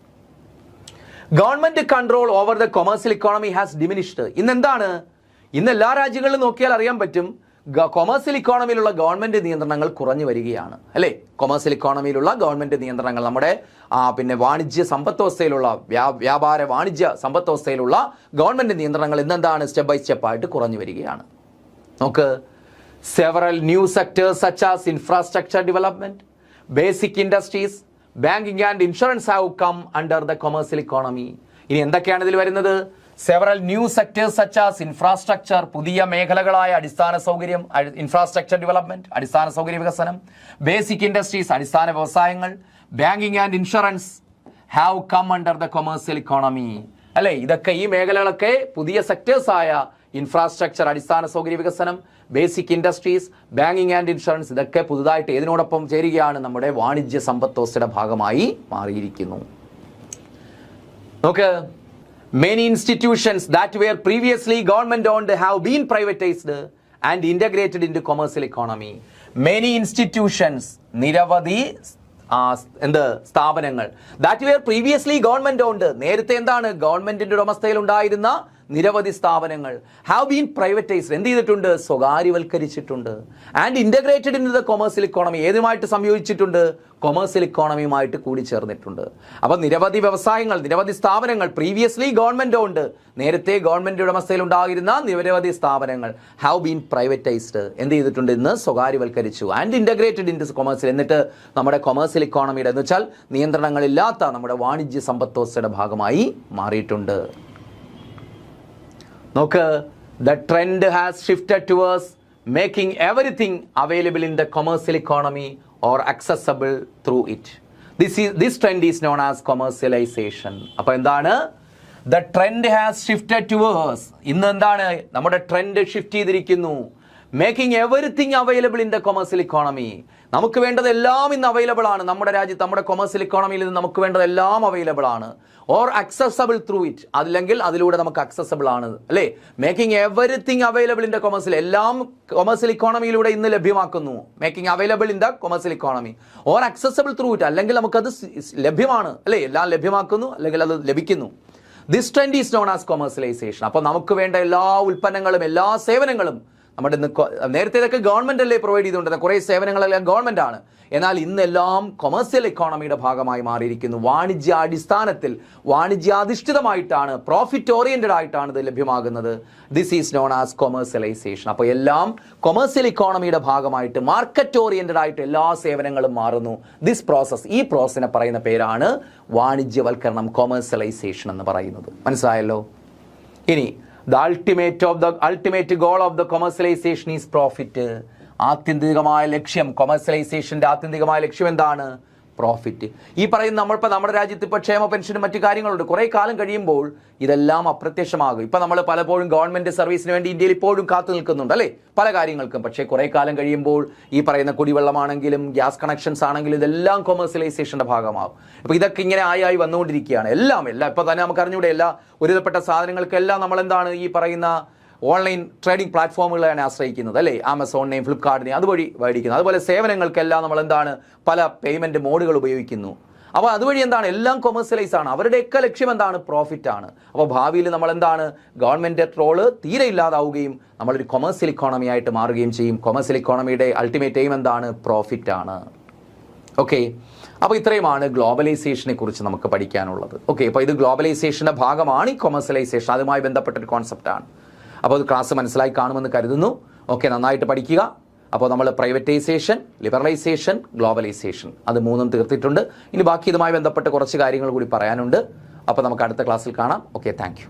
Government control over the commercial economy has diminished. ഇന്ന് എല്ലാ രാജ്യങ്ങളിലും നോക്കിയാൽ അറിയാൻ പറ്റും, കൊമേഴ്സ്യൽ ഇക്കോണമിയിലുള്ള ഗവൺമെന്റ് നിയന്ത്രണങ്ങൾ കുറഞ്ഞു വരികയാണ്, അല്ലേ? കൊമേഴ്സ്യൽ ഇക്കോണമിയിലുള്ള ഗവൺമെന്റ് നിയന്ത്രണങ്ങൾ നമ്മുടെ വാണിജ്യ സമ്പത്ത് വ്യവസ്ഥയിലുള്ള, വ്യാപാര വാണിജ്യ സമ്പത്ത് വ്യവസ്ഥയിലുള്ള ഗവൺമെന്റ് നിയന്ത്രണങ്ങൾ ഇന്നെന്താണ്, സ്റ്റെപ്പ് ബൈ സ്റ്റെപ്പ് ആയിട്ട് കുറഞ്ഞു വരികയാണ്. നോക്ക്, several new sectors such as infrastructure development, basic industries, banking and insurance have come under the commercial economy. ഇനി എന്തൊക്കെയാണ് ഇതിൽ വരുന്നത്? Several new sectors such as infrastructure, പുതിയ മേഖലകളായ അടിസ്ഥാന സൗകര്യം, ഇൻഫ്രാസ്ട്രക്ചർ ഡെവലപ്മെന്റ്, അടിസ്ഥാന സൗകര്യ വികസനം, ബേസിക് ഇൻഡസ്ട്രീസ്, അടിസ്ഥാന വ്യവസായങ്ങൾ, banking and insurance have come under the commercial economy, അല്ലേ? ഇതൊക്കെ, ഈ മേഖലകളൊക്കെ പുതിയ സെക്ടേഴ്സ് ആയ ഇൻഫ്രാസ്ട്രക്ചർ, അടിസ്ഥാന സൗകര്യ വികസനം, basic industries, banking and insurance, ഇതൊക്കെ പുതുതായിട്ട് ഏതിനോടൊപ്പം ചേരുകയാണ്, നമ്മുടെ വാണിജ്യ സമ്പത്ത് വ്യവസ്ഥയുടെ ഭാഗമായി മാറിയിരിക്കുന്നു. നോക്ക്, many institutions that were previously government owned have been privatized and integrated into commercial economy. Many institutions, നിരവധി സ്ഥാപനങ്ങൾ, that were previously government owned, നേരത്തെ എന്താണ്, ഗവൺമെന്റിന്റെ ഉടമസ്ഥയിൽ ഉണ്ടായിരുന്ന നിരവധി സ്ഥാപനങ്ങൾ, ഹാവ് ബീൻ പ്രൈവറ്റൈസ്ഡ്, എന്ത് ചെയ്തിട്ടുണ്ട്, സ്വകാര്യവൽക്കരിച്ചിട്ടുണ്ട്, and integrated in the commercial economy, ഏതുമായിട്ട് സംയോജിച്ചിട്ടുണ്ട്, കൊമേഴ്സ്യൽ ഇക്കോണമിയുമായിട്ട് കൂടി ചേർന്നിട്ടുണ്ട്. അപ്പോൾ നിരവധി വ്യവസായങ്ങൾ, നിരവധി സ്ഥാപനങ്ങൾ, പ്രീവിയസ്ലി ഗവൺമെന്റ് ഓൺഡ്, നേരത്തെ ഗവൺമെന്റ് ഉടമസ്ഥയിൽ ഉണ്ടായിരുന്ന നിരവധി സ്ഥാപനങ്ങൾ, ഹാവ് ബീൻ പ്രൈവറ്റൈസ്ഡ്, എന്ത് ചെയ്തിട്ടുണ്ട്, ഇന്ന് സ്വകാര്യവൽക്കരിച്ചു, ആൻഡ് ഇന്റഗ്രേറ്റഡ് ഇൻ കൊമേഴ്സ്യൽ, എന്നിട്ട് നമ്മുടെ കൊമേഴ്സ്യൽ ഇക്കോണമിയുടെ എന്ന് വെച്ചാൽ നിയന്ത്രണങ്ങളില്ലാത്ത നമ്മുടെ വാണിജ്യ സമ്പത്ത് വ്യവസ്ഥയുടെ ഭാഗമായി മാറിയിട്ടുണ്ട്. നോക്ക്, the trend has shifted towards making everything available in the commercial economy or accessible through it. This trend is known as commercialization. അപ്പോൾ എന്താണ്, the trend has shifted towards, ഇന്ന് എന്താണ്, നമ്മുടെ ട്രെൻഡ് ഷിഫ്റ്റ് ചെയ്തിരിക്കുന്നു, making everything available in the commercial economy. നമുക്ക് വേണ്ടതെല്ലാം ഇന്ന് അവൈലബിൾ ആണ് നമ്മുടെ രാജ്യത്ത്, നമ്മുടെ കൊമേഴ്സ്യൽ ഇക്കോണമിയിൽ നിന്ന് നമുക്ക് വേണ്ടതെല്ലാം അവൈലബിൾ ആണ്. ഓർ അക്സസബിൾ ത്രൂ ഇറ്റ്, അല്ലെങ്കിൽ അതിലൂടെ നമുക്ക് അക്സസബിൾ ആണ്, അല്ലേ? Making everything available in the commercial, എല്ലാം കൊമേഴ്സ്യൽ ഇക്കോണമിയിലൂടെ ഇന്ന് ലഭ്യമാക്കുന്നു. Making available in the commercial economy or accessible through it, അല്ലെങ്കിൽ നമുക്കത് ലഭ്യമാണ്, അല്ലേ? എല്ലാം ലഭ്യമാക്കുന്നു, അല്ലെങ്കിൽ അത് ലഭിക്കുന്നു. This trend is known as commercialisation. അപ്പോൾ നമുക്ക് വേണ്ട എല്ലാ ഉൽപ്പന്നങ്ങളും, എല്ലാ സേവനങ്ങളും നമ്മുടെ നേരത്തെ ഇതൊക്കെ ഗവൺമെന്റ് അല്ലേ പ്രൊവൈഡ് ചെയ്തുകൊണ്ടിരുന്നത്, കുറേ സേവനങ്ങളെല്ലാം ഗവൺമെന്റ് ആണ്. എന്നാൽ ഇന്നെല്ലാം കൊമേഴ്സ്യൽ ഇക്കോണമിയുടെ ഭാഗമായി മാറിയിരിക്കുന്നു. വാണിജ്യ അടിസ്ഥാനത്തിൽ, വാണിജ്യാധിഷ്ഠിതമായിട്ടാണ്, പ്രോഫിറ്റ് ഓറിയന്റഡ് ആയിട്ടാണ് ഇത് ലഭ്യമാകുന്നത്. This is known as commercialisation. അപ്പോൾ എല്ലാം കൊമേഴ്സ്യൽ ഇക്കോണമിയുടെ ഭാഗമായിട്ട്, മാർക്കറ്റ് ഓറിയന്റഡ് ആയിട്ട് എല്ലാ സേവനങ്ങളും മാറുന്നു. ദിസ് പ്രോസസ്, ഈ പ്രോസസ്സിനെ പറയുന്ന പേരാണ് വാണിജ്യവൽക്കരണം, കൊമേഴ്സ്യലൈസേഷൻ എന്ന് പറയുന്നത്. മനസ്സിലായല്ലോ? ഇനി the ultimate goal of the commercialization is profit. ആത്യന്തികമായ ലക്ഷ്യം, കൊമേഴ്സ്യലൈസേഷന്റെ ആത്യന്തികമായ ലക്ഷ്യം എന്താണ്? പ്രോഫിറ്റ്. ഈ പറയുന്ന നമ്മളിപ്പോൾ നമ്മുടെ രാജ്യത്ത് ഇപ്പോൾ ക്ഷേമ പെൻഷനും മറ്റു കാര്യങ്ങളുണ്ട്. കുറേ കാലം കഴിയുമ്പോൾ ഇതെല്ലാം അപ്രത്യക്ഷമാകും. ഇപ്പം നമ്മൾ പലപ്പോഴും ഗവൺമെന്റ് സർവീസിന് വേണ്ടി ഇന്ത്യയിൽ ഇപ്പോഴും കാത്തു നിൽക്കുന്നുണ്ട്, അല്ലേ? പല കാര്യങ്ങൾക്കും. പക്ഷേ കുറേ കാലം കഴിയുമ്പോൾ ഈ പറയുന്ന കുടിവെള്ളമാണെങ്കിലും ഗ്യാസ് കണക്ഷൻസ് ആണെങ്കിലും ഇതെല്ലാം കൊമേഴ്സ്യലൈസേഷന്റെ ഭാഗമാകും. അപ്പോൾ ഇതൊക്കെ ഇങ്ങനെ ആയി വന്നുകൊണ്ടിരിക്കുകയാണ്. എല്ലാം ഇപ്പോൾ തന്നെ നമുക്ക് അറിഞ്ഞൂടെ, എല്ലാ ഒരുവിധപ്പെട്ട സാധനങ്ങൾക്കെല്ലാം നമ്മളെന്താണ് ഈ പറയുന്ന ഓൺലൈൻ ട്രേഡിംഗ് പ്ലാറ്റ്ഫോമുകളെയാണ് ആശ്രയിക്കുന്നത്, അല്ലേ? ആമസോണിനെയും ഫ്ലിപ്കാർട്ടിനെയും അതുവഴി മേടിക്കുന്നത്. അതുപോലെ സേവനങ്ങൾക്കെല്ലാം നമ്മൾ എന്താണ് പല പേയ്മെന്റ് മോഡുകൾ ഉപയോഗിക്കുന്നു. അപ്പോൾ അതുവഴി എന്താണ് എല്ലാം കൊമേഴ്സ്യലൈസ് ആണ്. അവരുടെയൊക്കെ ലക്ഷ്യം എന്താണ്? പ്രോഫിറ്റ് ആണ്. അപ്പോൾ ഭാവിയിൽ നമ്മൾ എന്താണ് ഗവൺമെന്റ് റോള് തീരെ ഇല്ലാതാവുകയും നമ്മളൊരു കൊമേഴ്സ്യൽ ഇക്കോണമി ആയിട്ട് മാറുകയും ചെയ്യും. കൊമേഴ്സ്യൽ ഇക്കോണമിയുടെ അൾട്ടിമേറ്റ് എയിം എന്താണ്? പ്രോഫിറ്റ് ആണ്. ഓക്കെ, അപ്പോൾ ഇത്രയുമാണ് ഗ്ലോബലൈസേഷനെ കുറിച്ച് നമുക്ക് പഠിക്കാനുള്ളത്. ഓക്കെ, അപ്പോൾ ഇത് ഗ്ലോബലൈസേഷൻ്റെ ഭാഗമാണ് ഈ കൊമേഴ്സ്യലൈസേഷൻ, അതുമായി ബന്ധപ്പെട്ടൊരു കോൺസെപ്റ്റാണ്. അപ്പോൾ അത് ക്ലാസ് മനസ്സിലായി കാണുമെന്ന് കരുതുന്നു. ഓക്കെ, നന്നായിട്ട് പഠിക്കുക. അപ്പോൾ നമ്മൾ പ്രൈവറ്റൈസേഷൻ, ലിബറലൈസേഷൻ, ഗ്ലോബലൈസേഷൻ അത് മൂന്നും തീർത്തിട്ടുണ്ട്. ഇനി ബാക്കി ഇതുമായി ബന്ധപ്പെട്ട് കുറച്ച് കാര്യങ്ങൾ കൂടി പറയാനുണ്ട്. അപ്പോൾ നമുക്ക് അടുത്ത ക്ലാസ്സിൽ കാണാം. Okay, thank you.